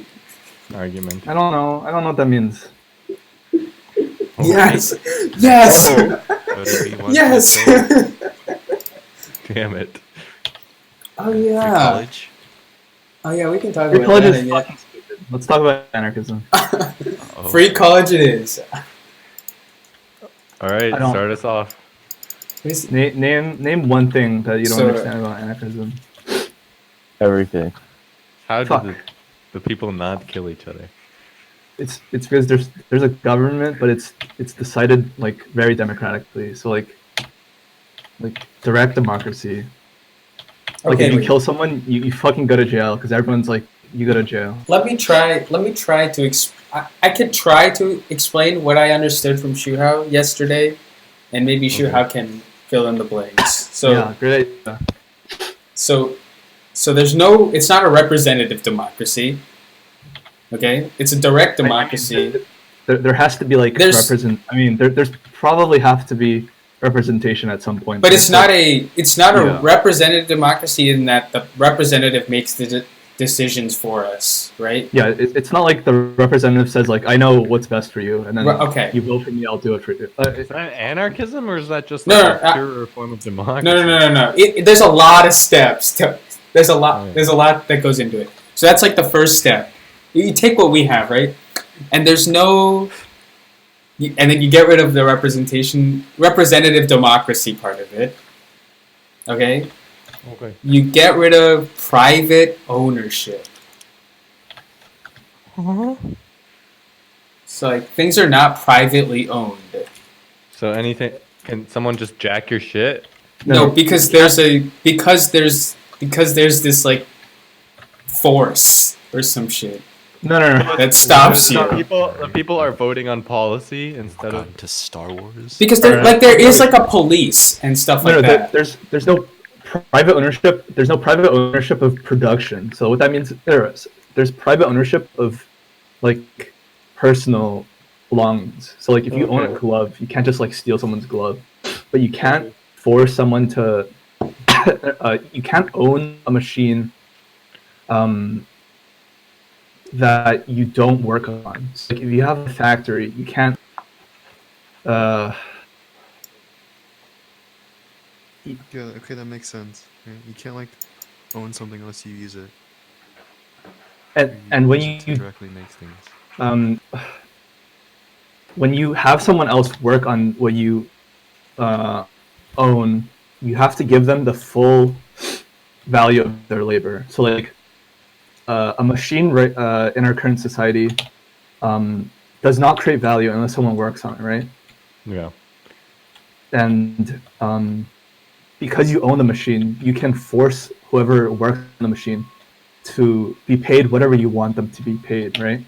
argument. I don't know what that means. Yes, yes, Whatever you want to yes. say. Damn it. Oh Free yeah, college? oh yeah. We can talk Free about college that. is Yeah. fucking stupid. Let's talk about anarchism. Oh. Free college it is. All right, I don't- start us off. Name one thing that you don't So- understand about anarchism. Everything. How Fuck. did the people not kill each other? It's because there's a government, but it's decided like very democratically. So like direct democracy. Like Okay, if you wait. kill someone, you fucking go to jail because everyone's like you go to jail. Let me try to. I could try to explain what I understood from Shuhao yesterday, and maybe Shuhao can fill in the blanks. So yeah, great idea. So there's no. It's not a representative democracy. Okay, it's a direct democracy. There has to be like There's- I mean, there's probably have to be representation at some point. But it's not a Yeah. representative democracy in that the representative makes the decisions for us, right? Yeah, it's not like the representative says like I know what's best for you, and then Okay. you vote for me, I'll do it for you. Is that anarchism or is that just No, like no, a purer form of democracy? No. There's a lot of steps. There's a lot. Right. There's a lot that goes into it. So that's like the first step. You take what we have, right? And there's no. And then you get rid of the representative democracy part of it. Okay. Okay. You get rid of private ownership. So like things are not privately owned. So anything, can someone just jack your shit? No, No. because there's this like force or some shit No. that stops you. The people are voting on policy instead Got of. into Star Wars. Because there is like a police and stuff like that. There's no private ownership. There's no private ownership of production. So what that means, there's private ownership of like personal belongings. So like if you own a Okay. glove, you can't just like steal someone's glove, but you can't force someone to. You can't own a machine that you don't work on. So like if you have a factory, you can't. Yeah, okay, that makes sense. Right? You can't like own something unless you use it. And when use it to you directly make things. when you have someone else work on what you own, you have to give them the full value of their labor. So like a machine in our current society does not create value unless someone works on it, right? Yeah. And because you own the machine, you can force whoever works on the machine to be paid whatever you want them to be paid, right?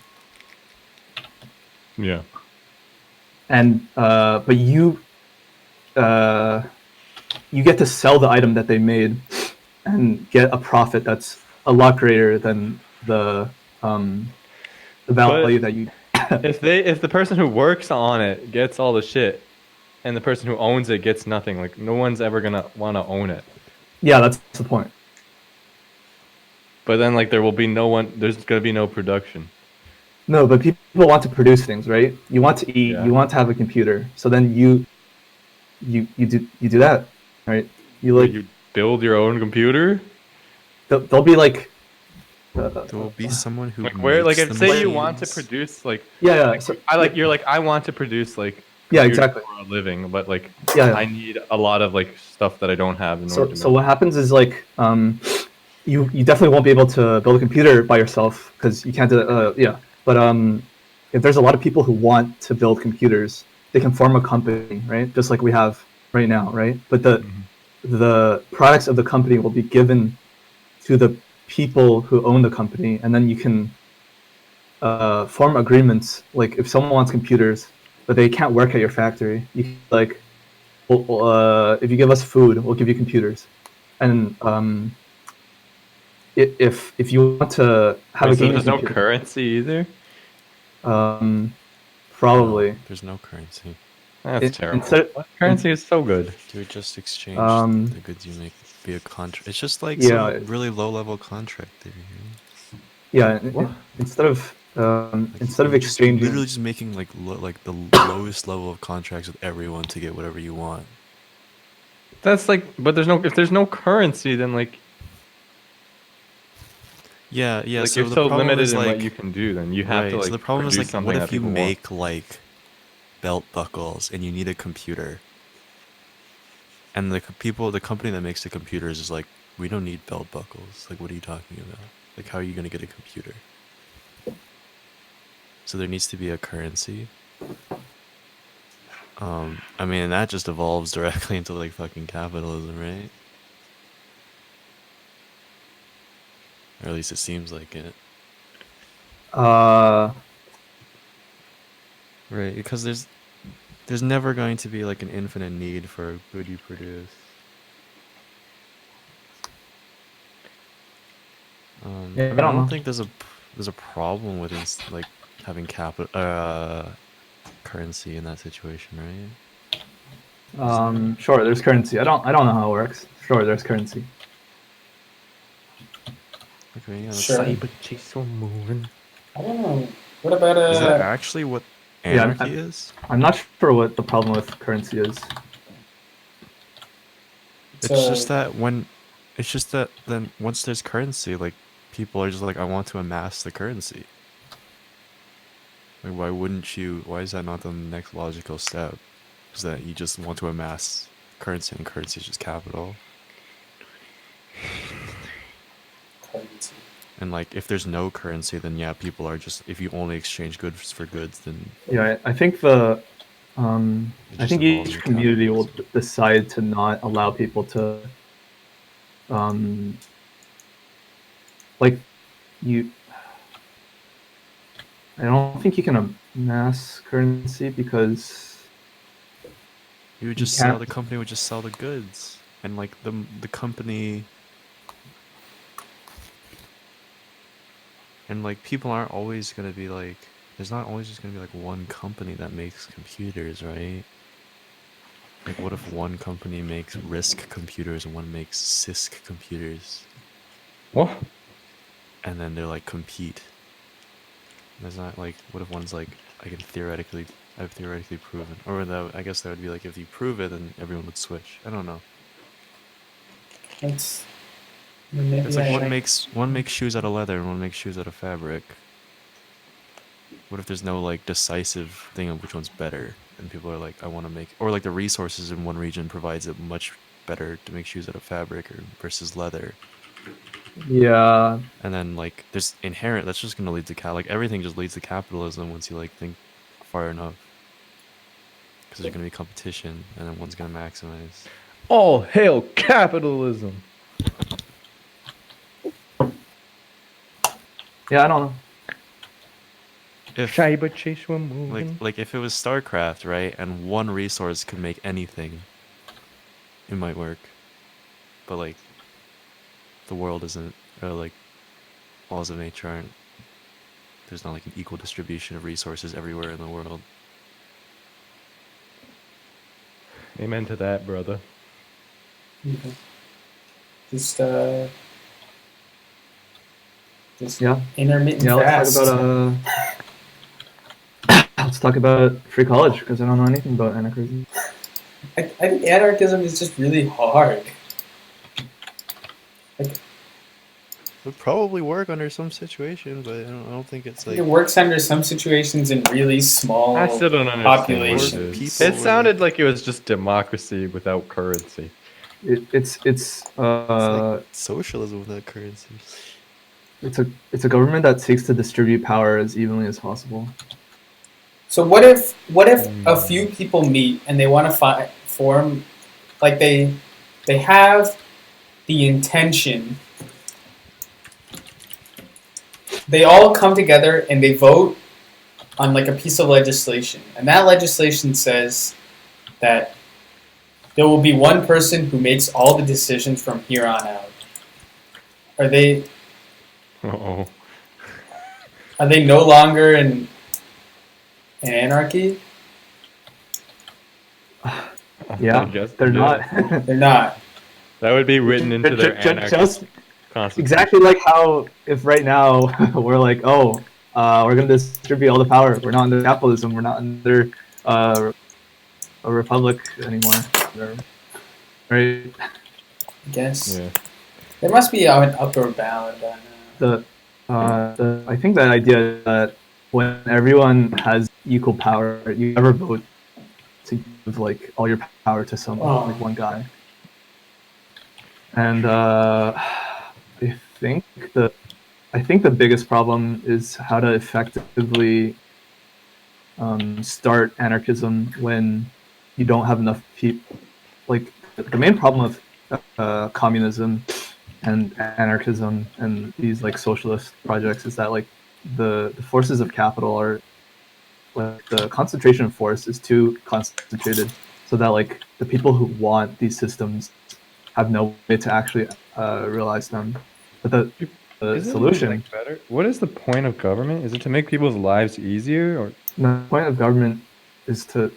Yeah. And but you get to sell the item that they made and get a profit that's a lot greater than the value that you. If the person who works on it gets all the shit, and the person who owns it gets nothing, like no one's ever gonna want to own it. Yeah, that's the point. But then like there will be no one. There's gonna be no production. No, but people want to produce things, right? You want to eat. Yeah. You want to have a computer. So then you do that, right? You Will like you build your own computer? there'll be like There will be someone who Like where, like makes if the say you want to machines. produce like yeah. So you're like I want to produce like yeah, computers exactly. for a living, but like Yeah. I need a lot of like stuff that I don't have in order to. So what happens is like you definitely won't be able to build a computer by yourself because you can't do yeah. But if there's a lot of people who want to build computers, they can form a company, right? Just like we have right now, right? But the products of the company will be given to the people who own the company, and then you can form agreements. Like if someone wants computers, but they can't work at your factory, you can, like, if you give us food, we'll give you computers. And if you want to have Wait, a so gaming there's no computer, currency either. probably. No, there's no currency. That's terrible. Instead, Currency is so good. You would just exchange Um, the goods you make via contract. It's just like Yeah. some really low-level contract theory. yeah, What? instead of Like, instead of you're just exchanging, literally just making like like the lowest level of contracts with everyone to get whatever you want. That's like, but if there's no currency, then like Yeah. like So you're the so problem limited is in like, what you can do. Then you have right. to like So the problem is produce like, something what that if you people make want. like belt buckles and you need a computer, and the company that makes the computers is like, we don't need belt buckles. Like, what are you talking about? Like, how are you gonna get a computer? So there needs to be a currency. I mean, that just evolves directly into like fucking capitalism, right? Or at least it seems like it. Right, because there's never going to be like an infinite need for a good you produce. Yeah, I I mean, I don't know. don't think there's a problem with like having currency in that situation, right? Sure, there's currency. I don't know how it works. Sure, there's currency. Okay, yeah. Sure. Cyber chase on moving. I don't know. What about Is that actually what Yeah, anarchy is? I'm not sure what the problem with currency is. It's just that then once there's currency, like people are just like, I want to amass the currency. Like, why is that not the next logical step? Is that you just want to amass currency, and currency is just capital? currency? And like, if there's no currency, then yeah, people are just, if you only exchange goods for goods, then Yeah, I think I just think evolves each into community will capitalism. decide to not allow people to, um, like you. I don't think you can amass currency because You would you just sell, can't. the company would just sell the goods. And like the company, and like people aren't always gonna be like, there's not always just gonna be like one company that makes computers, right? Like, what if one company makes RISC computers and one makes CISC computers, What? and then they're like compete? There's not like, what if one's like, I've theoretically proven, or that, I guess that would be like, if you prove it, then everyone would switch. I don't know. It's maybe It's like I one makes shoes out of leather and one makes shoes out of fabric. What if there's no like decisive thing of which one's better, and people are like, I want to make, or like the resources in one region provides it much better to make shoes out of fabric or versus leather, Yeah, and then like there's inherent, that's just gonna lead to like everything just leads to capitalism once you like think far enough, because there's gonna be competition and then one's gonna maximize. All hail capitalism. yeah, I don't know. If Shy but chase we're moving. like if it was StarCraft, right, and one resource could make anything, it might work. But like the world isn't, or like laws of nature aren't, there's not like an equal distribution of resources everywhere in the world. Amen to that, brother. just Yeah, intermittent yeah. fast. Let's talk about free college because I don't know anything about anarchism. I think anarchism is just really hard. Like, It would probably work under some situation, but I don't think it's like it works under some situations in really small I still don't understand populations. what it is. People It sounded like it was just democracy without currency. It's it's like socialism without currency. it's a government that seeks to distribute power as evenly as possible. So what if a few people meet and they want to form, like they have the intention, they all come together and they vote on like a piece of legislation, and that legislation says that there will be one person who makes all the decisions from here on out. Are they Uh-oh. no longer in anarchy? Yeah, I guess they're not. They're not. That would be written into their just constitution. exactly like how if right now we're like, oh, we're gonna distribute all the power. We're not under capitalism. We're not under a republic anymore. Right? I guess Yeah. there must be an upper bound on. I think that idea that when everyone has equal power, you never vote to give like all your power to someone, like one guy. And I think the biggest problem is how to effectively start anarchism when you don't have enough people. Like the main problem of communism and anarchism and these like socialist projects is that like the forces of capital are like the concentration of force is too concentrated, so that like the people who want these systems have no way to actually realize them. But the solution, like better? What is the point of government? Is it to make people's lives easier, or the point of government is to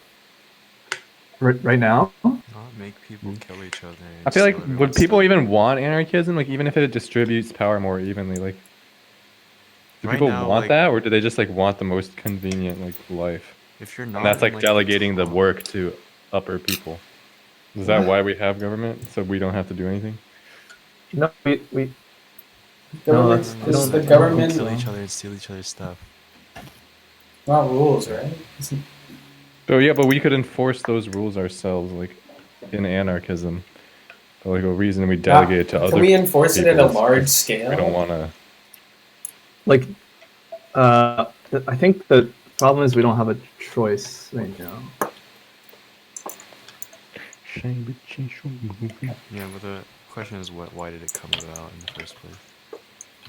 right now. Not make people kill each other. I feel like steal would everyone's people stuff. even want anarchism? Like even if it distributes power more evenly, like do Right people now, want like, that, or do they just like want the most convenient like life? if you're not, And that's in, like delegating the work to upper people. Is that Yeah. why we have government? So we don't have to do anything? No, we Government, that's- this is the don't- government. kill each other and steal each other's stuff. Not rules, right? So yeah, but we could enforce those rules ourselves, like in anarchism. But, like a reason we delegate it to other. Can we enforce it at a people is large if scale? We don't want to. like I think the problem is we don't have a choice right now. Yeah, but the question is, why did it come about in the first place?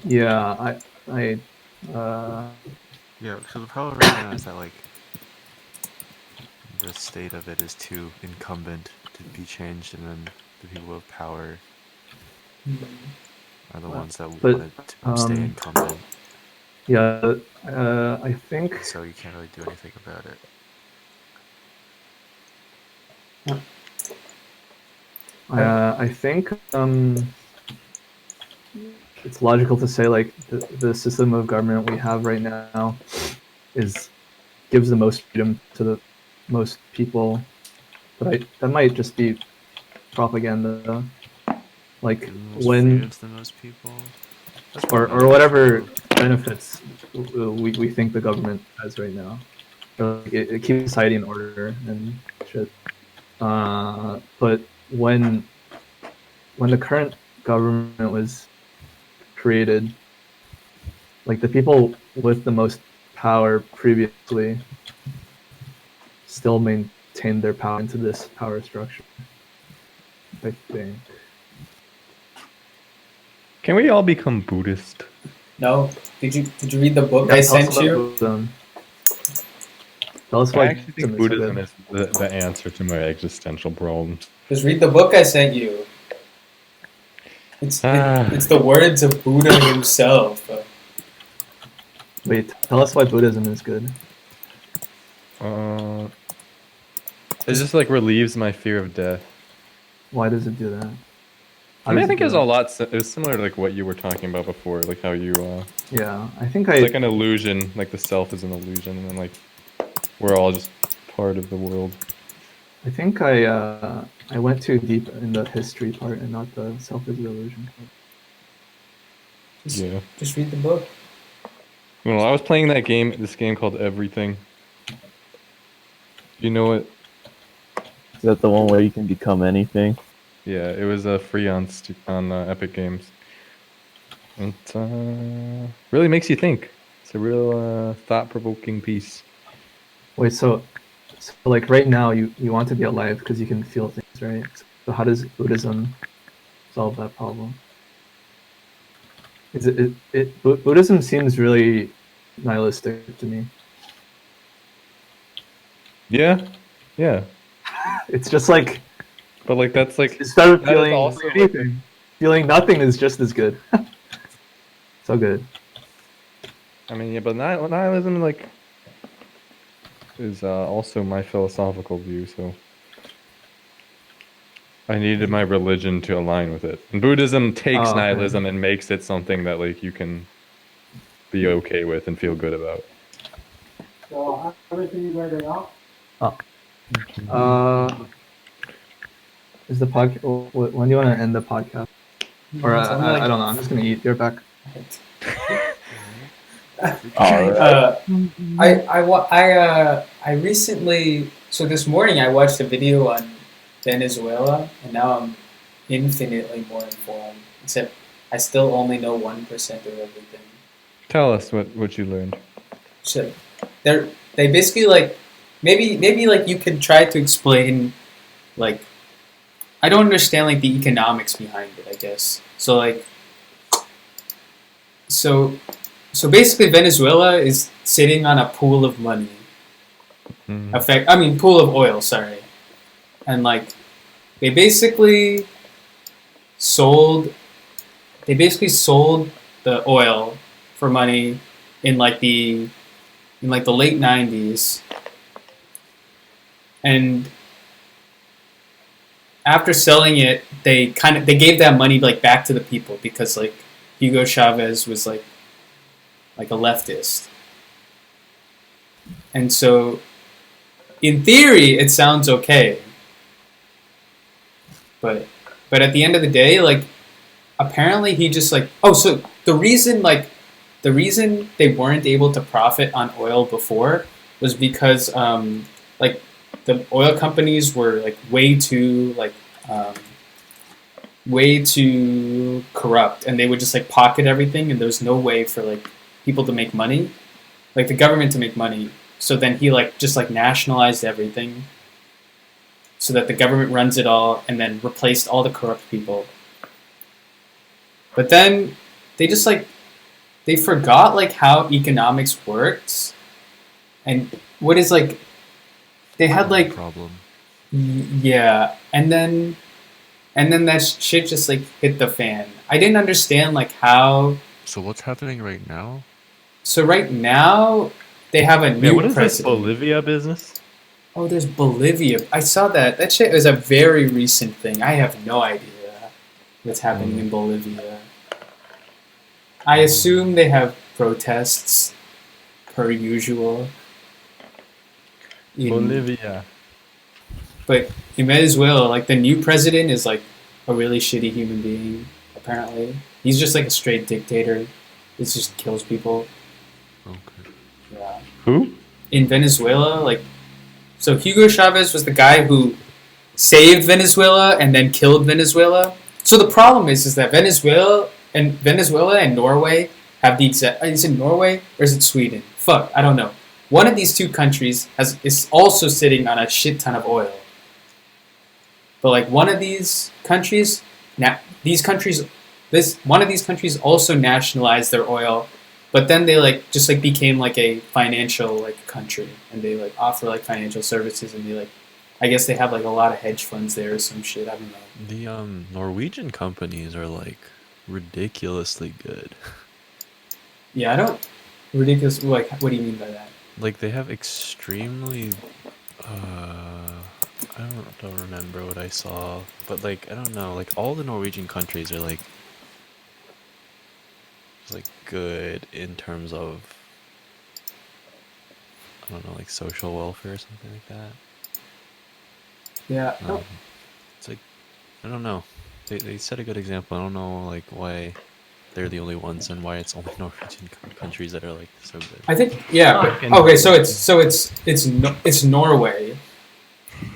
Yeah, Yeah, because the problem right now is that like the state of it is too incumbent to be changed, and then the people with power are the ones that but, want it to stay incumbent. yeah, I think. So you can't really do anything about it. I think it's logical to say like the system of government we have right now gives the most freedom to the most people, but that might just be propaganda. Like The most when freedoms to most people. That's or probably not whatever true. benefits we think the government has right now. So, like, it keeps society in order and shit. But when the current government was created, like the people with the most power previously still maintained their power into this power structure. I think. Can we all become Buddhist? No. Did you read the book Yeah, I tell us sent about you? Buddhism. Tell us I why actually think Buddhism Buddhism is the answer to my existential problem. Just read the book I sent you. It's the words of Buddha himself. Wait, tell us why Buddhism is good. It just like relieves my fear of death. Why does it do that? I mean, I think it's a lot. It was similar to like what you were talking about before, like how you. Yeah, I think It's like an illusion. Like the self is an illusion, and then like we're all just part of the world. I think I went too deep in the history part and not the self is an illusion part. Just read the book. Well, I was playing this game called Everything. You know it? Is that the one where you can become anything? Yeah, it was free on Epic Games. It really makes you think. It's a real thought-provoking piece. Wait, so like right now you want to be alive because you can feel things, right? So how does Buddhism solve that problem? Buddhism seems really nihilistic to me. Yeah. It's just like, but like that's like instead of that is feeling also anything, feeling nothing is just as good. So good. I mean, yeah, but nihilism like is also my philosophical view, so I needed my religion to align with it. And Buddhism takes okay. nihilism and makes it something that like you can be okay with and feel good about. So everything where they are. Is the podcast? When do you want to end the podcast? Or I don't know. I'm just gonna eat. You're back. I recently, so this morning I watched a video on Venezuela, and now I'm infinitely more informed. Except I still only know 1% of everything. Tell us what you learned. So they basically like maybe like you could try to explain like I don't understand like the economics behind it, I guess. So like so basically Venezuela is sitting on a pool of money. Pool of oil, sorry. And like they basically sold the oil for money in the late 90s. And after selling it, they gave that money like back to the people because like Hugo Chavez was like a leftist. And so in theory it sounds okay. But at the end of the day, like apparently he just like so the reason they weren't able to profit on oil before was because like the oil companies were like way too corrupt, and they would just like pocket everything, and there's no way for like people to make money, like the government to make money. So then he like just like nationalized everything, so that the government runs it all, and then replaced all the corrupt people. But then they just like they forgot like how economics works, and what is like they had like problem. yeah, and then that shit just like hit the fan. I didn't understand like how. So what's happening right now? So right now they have a Yeah, new what is this president. Bolivia business? Oh, there's Bolivia. I saw that. That shit is a very recent thing. I have no idea what's happening in Bolivia. I assume they have protests per usual. Bolivia. But in Venezuela, like the new president is like a really shitty human being, apparently. He's just like a straight dictator. He just kills people. Okay. Yeah. Who? In Venezuela, like so Hugo Chavez was the guy who saved Venezuela and then killed Venezuela. So the problem is that Venezuela and Norway have the exact. Is it Norway or is it Sweden? Fuck, I don't know. One of these two countries is also sitting on a shit ton of oil. But like one of these countries, one of these countries also nationalized their oil, but then they like just like became like a financial like country, and they like offer like financial services, and they like I guess they have like a lot of hedge funds there or some shit. I don't know. The Norwegian companies are like ridiculously good. Yeah, I don't ridiculous. Like, what do you mean by that? Like they have extremely I don't remember what I saw, but like I don't know, like all the Norwegian countries are like just like good in terms of I don't know, like social welfare or something like that. Yeah. It's like I don't know. They set a good example. I don't know like why they're the only ones and why it's only Norwegian countries that are like so good. I think yeah. Okay, so it's Norway.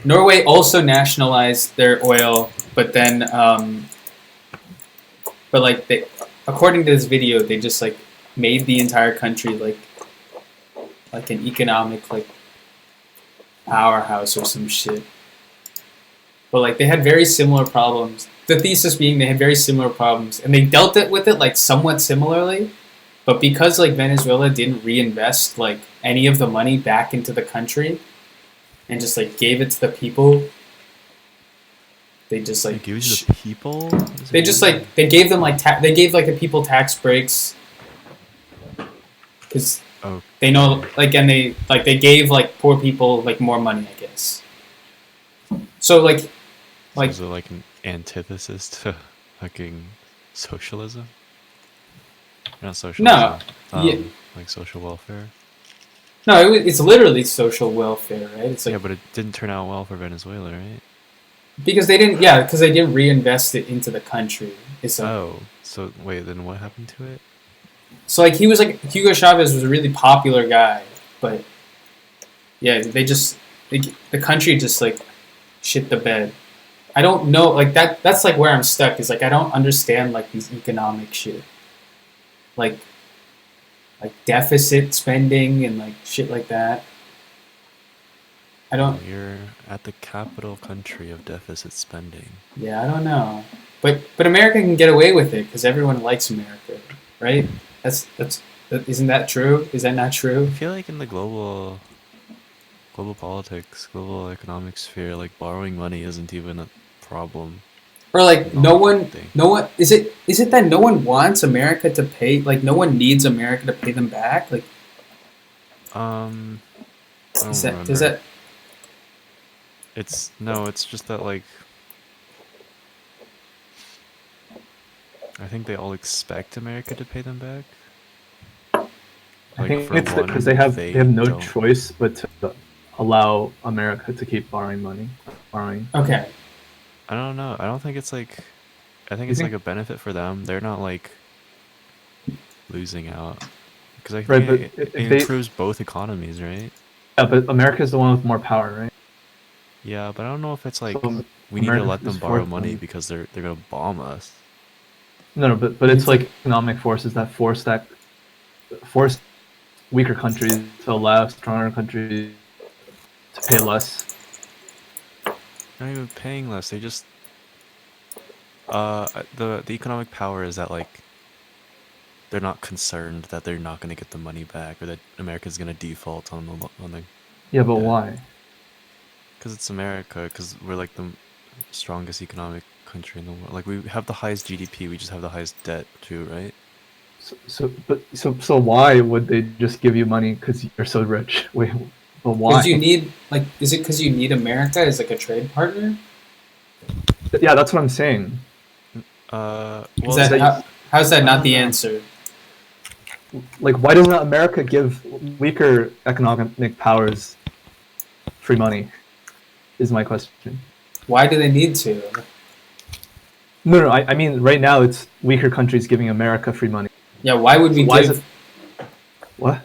Norway also nationalized their oil, but then but like they, according to this video, they just like made the entire country like an economic like powerhouse or some shit. But like they had very similar problems. The thesis being they had very similar problems, and they dealt with it like somewhat similarly. But because like Venezuela didn't reinvest like any of the money back into the country, and just like gave it to the people, they just like It gives the people. they just like they gave them like they gave like the people tax breaks because Oh. they know like and they gave like poor people like more money, I guess. So like Is it like an antithesis to fucking socialism? Not socialism. yeah. Like social welfare. No, it's literally social welfare, right? It's like Yeah, but it didn't turn out well for Venezuela, right? because they didn't. Yeah, because they didn't reinvest it into the country. It's like, Oh, so wait, then what happened to it? so like he was like Hugo Chavez was a really popular guy, but yeah, the country just like shit the bed. I don't know, like that's like where I'm stuck. Is like I don't understand like these economic shit, like deficit spending and like shit like that. I don't. You're at the capital country of deficit spending. Yeah, I don't know, but America can get away with it because everyone likes America, right? Isn't that true? Is that not true? I feel like in the global politics, global economic sphere, like borrowing money isn't even a problem. Or like No no thing. one is it that no one wants America to pay, like no one needs America to pay them back, like I don't is that remember. does that It's just that like I think they all expect America to pay them back. I Like, think for it's one, because they have no don't. choice but to allow America to keep borrowing money. okay. I don't know. I don't think it's like. I think You it's think- like a benefit for them. They're not like losing out because I Right, think but it if they- improves both economies, right? Yeah, but America's the one with more power, right? Yeah, but I don't know if it's like So we need to America let them is borrow forced money money. because they're gonna bomb us. No, but it's like economic forces that force that force weaker countries to allow stronger countries to pay less. Not even paying less. They just the economic power is that like they're not concerned that they're not going to get the money back or that America's going to default on the Yeah, but Yeah. why? because it's America because we're like the strongest economic country in the world. Like we have the highest GDP, we just have the highest debt too, right? So why would they just give you money because you're so rich? Wait, but why? Because you need like, is it because you need America as like a trade partner? Yeah, that's what I'm saying. Well, Is that that- how's that I not don't the know. answer? Like, why doesn't America give weaker economic powers free money? Is my question. Why do they need to? No, I mean right now it's weaker countries giving America free money. Yeah, why would we Why is give? it? What?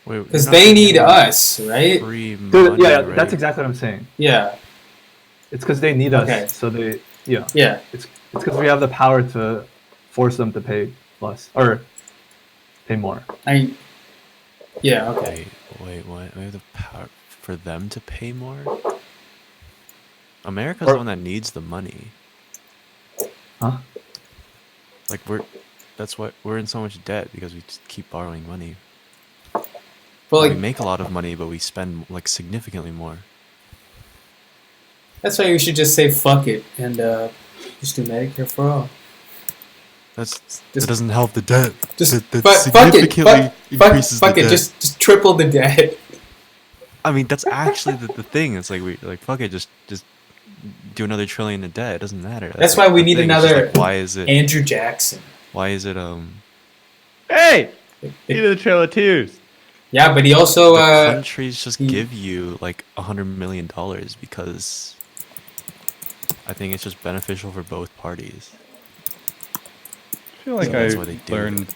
wait, Because you're not they gonna need give us, right? free Dude, money, yeah, right? that's exactly what I'm saying. Yeah, It's because they need Okay. us, so they yeah. yeah. It's because we have the power to force them to pay less or pay more. Yeah, okay. Wait, what? We have the power for them to pay more? America's Or- the one that needs the money. Huh? Like that's why we're in so much debt because we just keep borrowing money. But We like, make a lot of money, but we spend like significantly more. that's why we should just say fuck it and just do Medicare for all. That Just- doesn't help the debt. Just that fuck it, significantly increases fuck the it. debt. Just triple the debt. I mean, that's actually the thing. It's like fuck it, just do another trillion in debt. It doesn't matter. That's like why we the need thing. It's just another like, why is it? Andrew Jackson. Why is it? Hey, It- either the Trail of Tears. yeah, but he also The countries just he- give you like $100 million because I think it's just beneficial for both parties. I feel like So that's why they do learned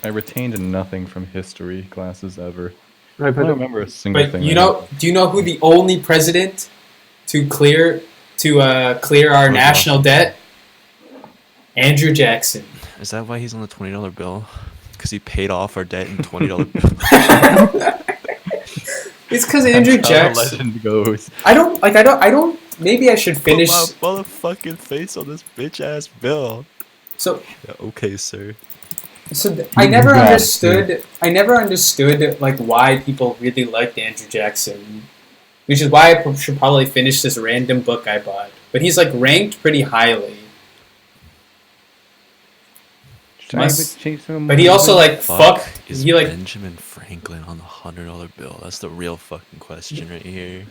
I retained nothing from history classes ever. Right, I don't but remember a single But thing. you that know, happened. do you know who the only president to clear our George national debt? Andrew Jackson. Is that why he's on the $20 bill? Because he paid off our debt in $20 bill. It's because Andrew That's how the Jackson. legend goes. I don't. Maybe I should finish. Put my motherfucking face on this bitch ass bill. So, Yeah, okay, sir. I never God, understood. I never understood like why people really liked Andrew Jackson, which is why I should probably finish this random book I bought. But he's like ranked pretty highly. But he also like fuck. Is He like Benjamin Franklin on the $100 bill? That's the real fucking question right here.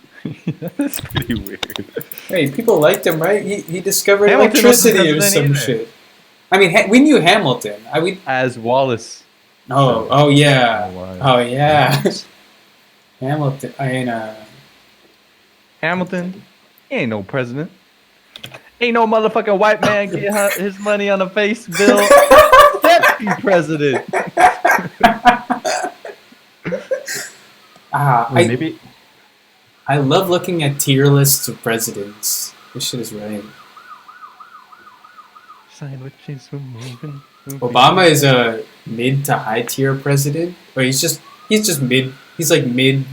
That's pretty weird. hey, people liked him, right? He discovered Hamilton wasn't electricity or president some either. shit. I mean, we knew Hamilton. As Wallace. Oh yeah. Why? Oh yeah. Hamilton. I mean, Hamilton, he ain't no president. Ain't no motherfucking white man get his money on a face bill. That be president. maybe I love looking at tier lists of presidents. This shit is right. Obama is a mid to high tier president, or he's just mid. He's like mid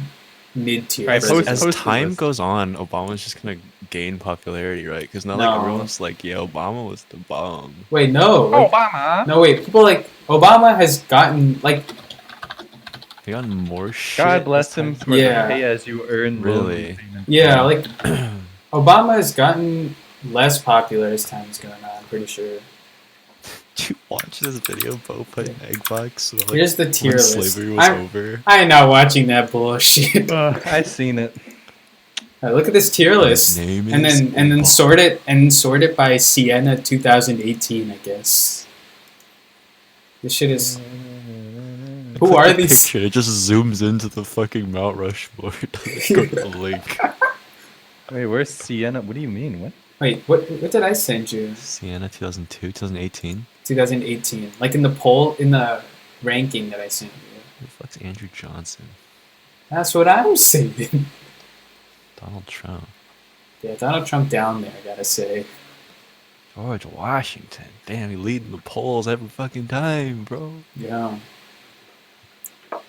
tier. Right, president. As Post time list. goes on, Obama's just gonna gain popularity, right? Because now No. like everyone's like, yeah, Obama was the bomb. Wait, no. Like, Obama. no, wait. People like Obama has gotten like They got more shit. God bless as him time- for Yeah. the pay as you earn. Really? yeah, like Obama has gotten less popular as time's gone on. I'm pretty sure. Did you watch this video of Bo putting egg box? So, like, Here's the tier when list. slavery was over. I'm not watching that bullshit. I seen it. Look at this tier list, His name and is then Obama. sort it by Sienna 2018, I guess. This shit is. Who Click are the these? Picture. It just zooms into the fucking Mount Rushmore. Go to the link. Wait, where's Sienna? What do you mean? What? Wait, what did I send you? Sienna 2002, 2018. 2018, like in the ranking that I sent you. Who the fuck's Andrew Johnson? That's what I'm saying. Donald Trump. Yeah, Donald Trump down there, I gotta say. George Washington. Damn, he leading the polls every fucking time, bro. Yeah.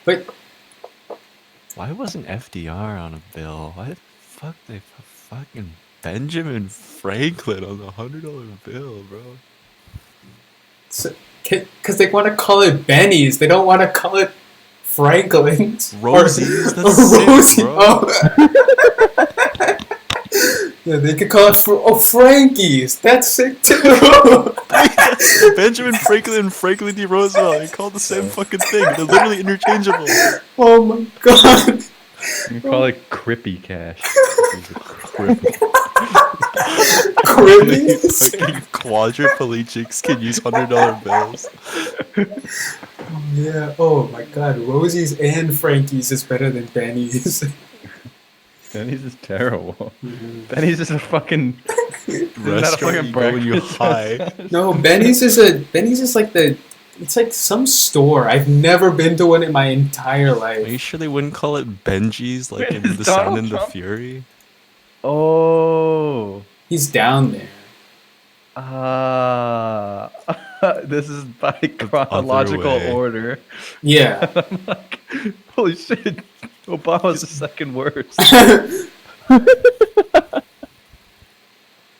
But Why wasn't FDR on a bill? Why the fuck they put fucking Benjamin Franklin on the $100 bill, bro? because they want to call it Benny's, they don't want to call it Franklin's. Rosie's, or that's sick, Rosie. bro. Oh. Yeah, they could call it Frankie's. That's sick too. Benjamin Franklin and Franklin D. Roosevelt, they call the same fucking thing. They're literally interchangeable. Oh my god. You call it Crippy Cash. Crippy? Fucking quadriplegics can use $100 bills. Yeah. Oh my god. Rosie's and Frankie's is better than Benny's. Benny's is terrible. Mhm. Benny's is a fucking Restaurant you go when you're high. No, Benny's is like it's like some store. I've never been to one in my entire Are you life. sure they wouldn't call it Benji's like Wait, in is The Sound Donald and the Trump? Fury? Oh. He's down there. This is by chronological way. order. Yeah. I'm like, holy shit, Obama's the second worst.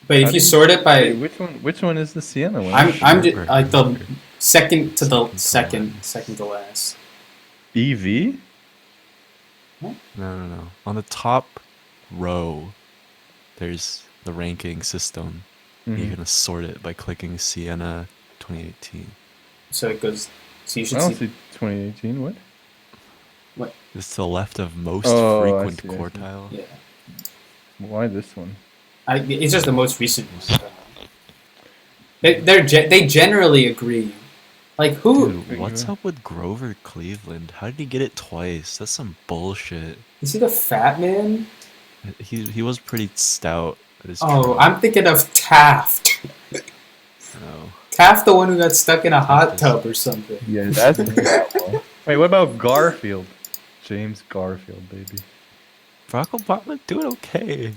But if you sort it by Wait, which one is the Sienna one? I'm just Right, like the right. second to the Second second to last. EV? No. On the top row, there's the ranking system. You're Mhm. gonna sort it by clicking Sienna 2018. So it goes. So you I should don't see. see 2018. What? It's to the left of most Oh, I frequent see, I see. quartile. Yeah. Why this one? It's just the most recent one. They generally agree. Like who? Dude, what's up with Grover Cleveland? How did he get it twice? That's some bullshit. Is he the fat man? He was pretty stout. That is Oh, true. I'm thinking of Taft. No. Taft, the one who got stuck in a hot Taft is- tub or something. Yeah, that's Wait, what about Garfield? James Garfield, baby. Barack Obama doing okay.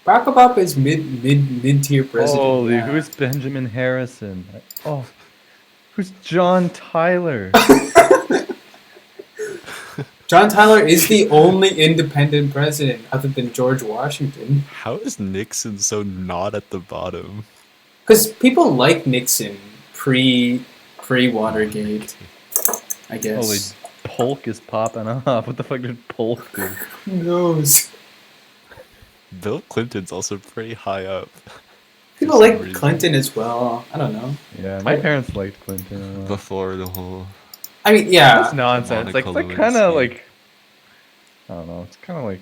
Barack Obama is mid tier president. Holy, yeah. who's Benjamin Harrison? Oh, who's John Tyler? John Tyler is the only independent president other than George Washington. How is Nixon so not at the bottom? Because people like Nixon pre Watergate, I guess. Holy, Polk is popping off. What the fuck did Polk do? Who knows? Bill Clinton's also pretty high up. People For some like reason. Clinton as well. I don't know. Yeah, my parents liked Clinton. a lot. Before the whole I mean, yeah, That's nonsense. Like, Monica kind of Lewinsky. like, I don't know. It's kind of like,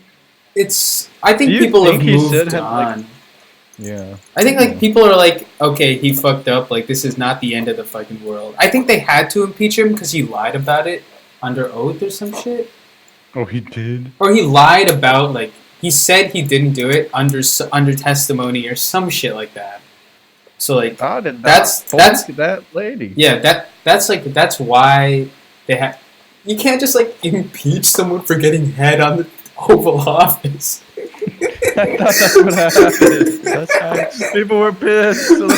it's. I think Do you people think have he should moved have, like- on. yeah. I think like people are like, okay, he fucked up. Like this is not the end of the fucking world. I think they had to impeach him because he lied about it under oath or some shit, Oh, he did. or he lied about like he said he didn't do it under testimony or some shit like that. So like How did That's- that that's- Polk, that lady? yeah, that's why they have. You can't just like impeach someone for getting head on the Oval Office. I thought that's what happened. That's how People were pissed. So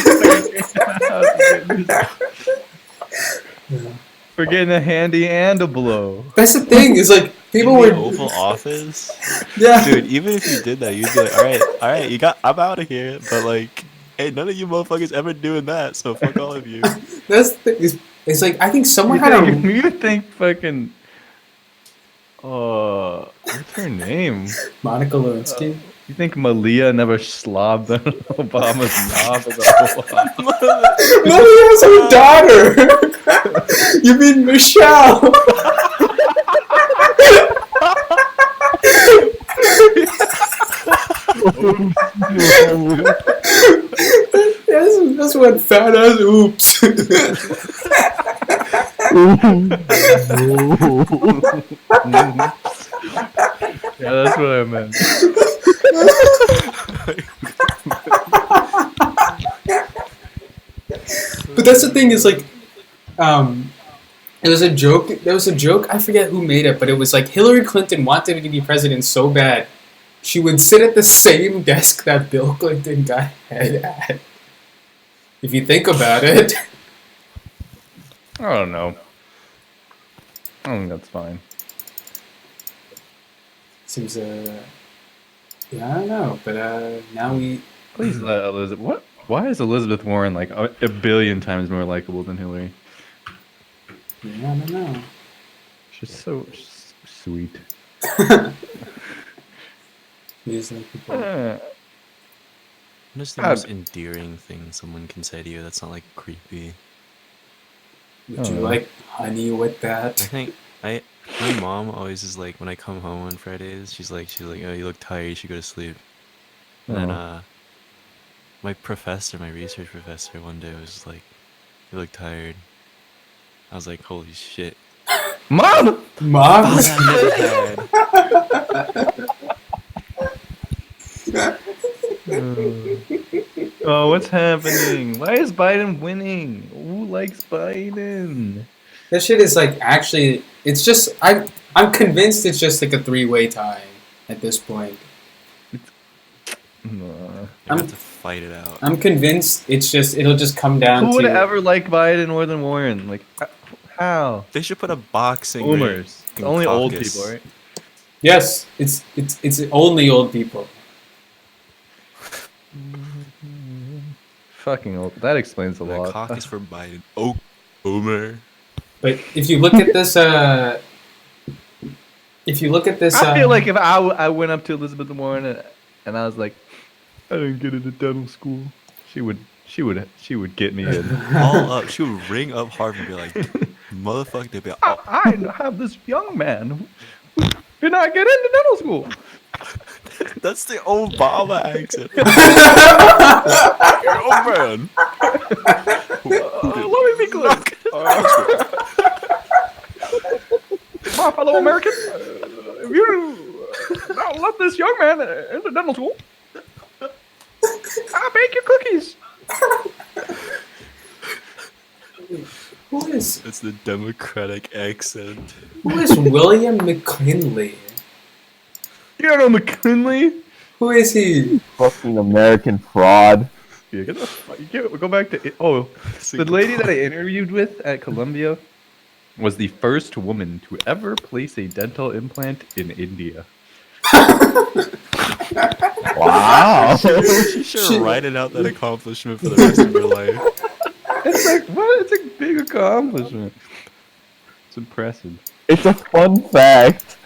for getting a handy and a blow. That's the thing is like people in were the Oval Office. yeah. Dude, even if you did that, you'd be like, alright, I'm out of here. But like, hey, none of you motherfuckers ever doing that, so fuck all of you. That's the thing. It's like I think someone You had think, a you think fucking. What's her name? Monica Lewinsky. You think Malia never slobbed on Obama's knob as a whole lot? No, he has her daughter. You mean Michelle? That's what fat ass oops. Yeah, that's what I meant. But that's the thing is like, it was a joke. There was a joke. I forget who made it, but it was like Hillary Clinton wanted to be president so bad, she would sit at the same desk that Bill Clinton got head at. If you think about it. I don't know. I think that's fine. Seems yeah, I don't know, but now we. Please let Elizabeth. What? Why is Elizabeth Warren like a billion times more likable than Hillary? Yeah, I don't know. She's so sweet. These like people. What is the God. most endearing thing someone can say to you that's not like creepy? Would you like honey with I that? think my mom always is like when I come home on Fridays, she's like, oh, you look tired, you should go to sleep. And then my research professor one day was like, you look tired. I was like, holy shit. Mom! Mom. Oh, what's happening? Why is Biden winning? Who likes Biden? That shit is like actually. It's just I'm convinced it's just like a three-way tie at this point. No. You have to fight it out. I'm convinced it'll just come down Who to would ever like Biden more than Warren? Like, how? They should put a boxing Boomers. ring in Only old caucus. people, right? Yes, it's only old people. Fucking old. That explains a And a lot. caucus for Biden. Oh, boomer. But if you look at this, I feel like if I went up to Elizabeth Warren and I was like, I didn't get into dental school, she would get me in. All up. She would ring up Harvard and be like, motherfucker, they'd be like, oh, I have this young man who did not get into dental school. that's the Obama accent. Your old man. Let me be clear. My fellow Americans, if you don't let this young man into dental school, I'll bake your cookies. who is It's the Democratic accent. William McKinley? You don't know McKinley? Who is he? Fucking American fraud. Yeah, go back to the lady that I interviewed with at Columbia was the first woman to ever place a dental implant in India. Wow. She should write it out that accomplishment for the rest of her life. It's like, what? It's a big accomplishment. It's impressive. It's a fun fact.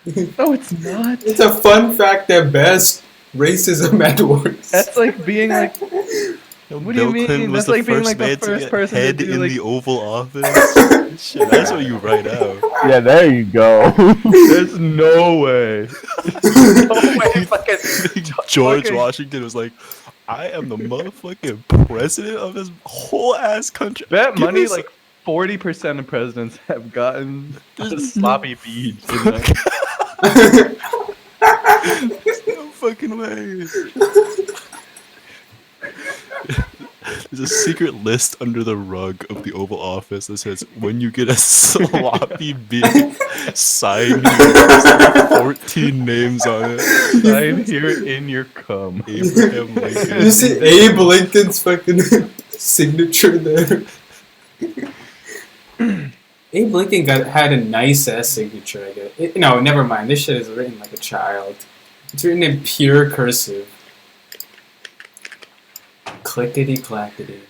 No, it's not. It's a fun fact at best. Racism at worst. That's like being like, what do you mean? Clinton was That's like the being first like the man to first get person to head do in like. the Oval Office. Shit, that's what you write out. Yeah, there you go. There's no way. No way. Fucking George fucking- Washington was like, I am the motherfucking president of this whole ass country. Bet Give money me like 40% of presidents have gotten a sloppy bead in there. There's no fucking way. There's a secret list under the rug of the Oval Office that says, when you get a sloppy beat, sign here. There's like 14 names on it. Sign here in your cum. Abraham Lincoln. You see Abe Lincoln's fucking signature there. Abe Lincoln had a nice ass signature, I guess. No, never mind. This shit is written like a child. It's written in pure cursive. Clickety clackety.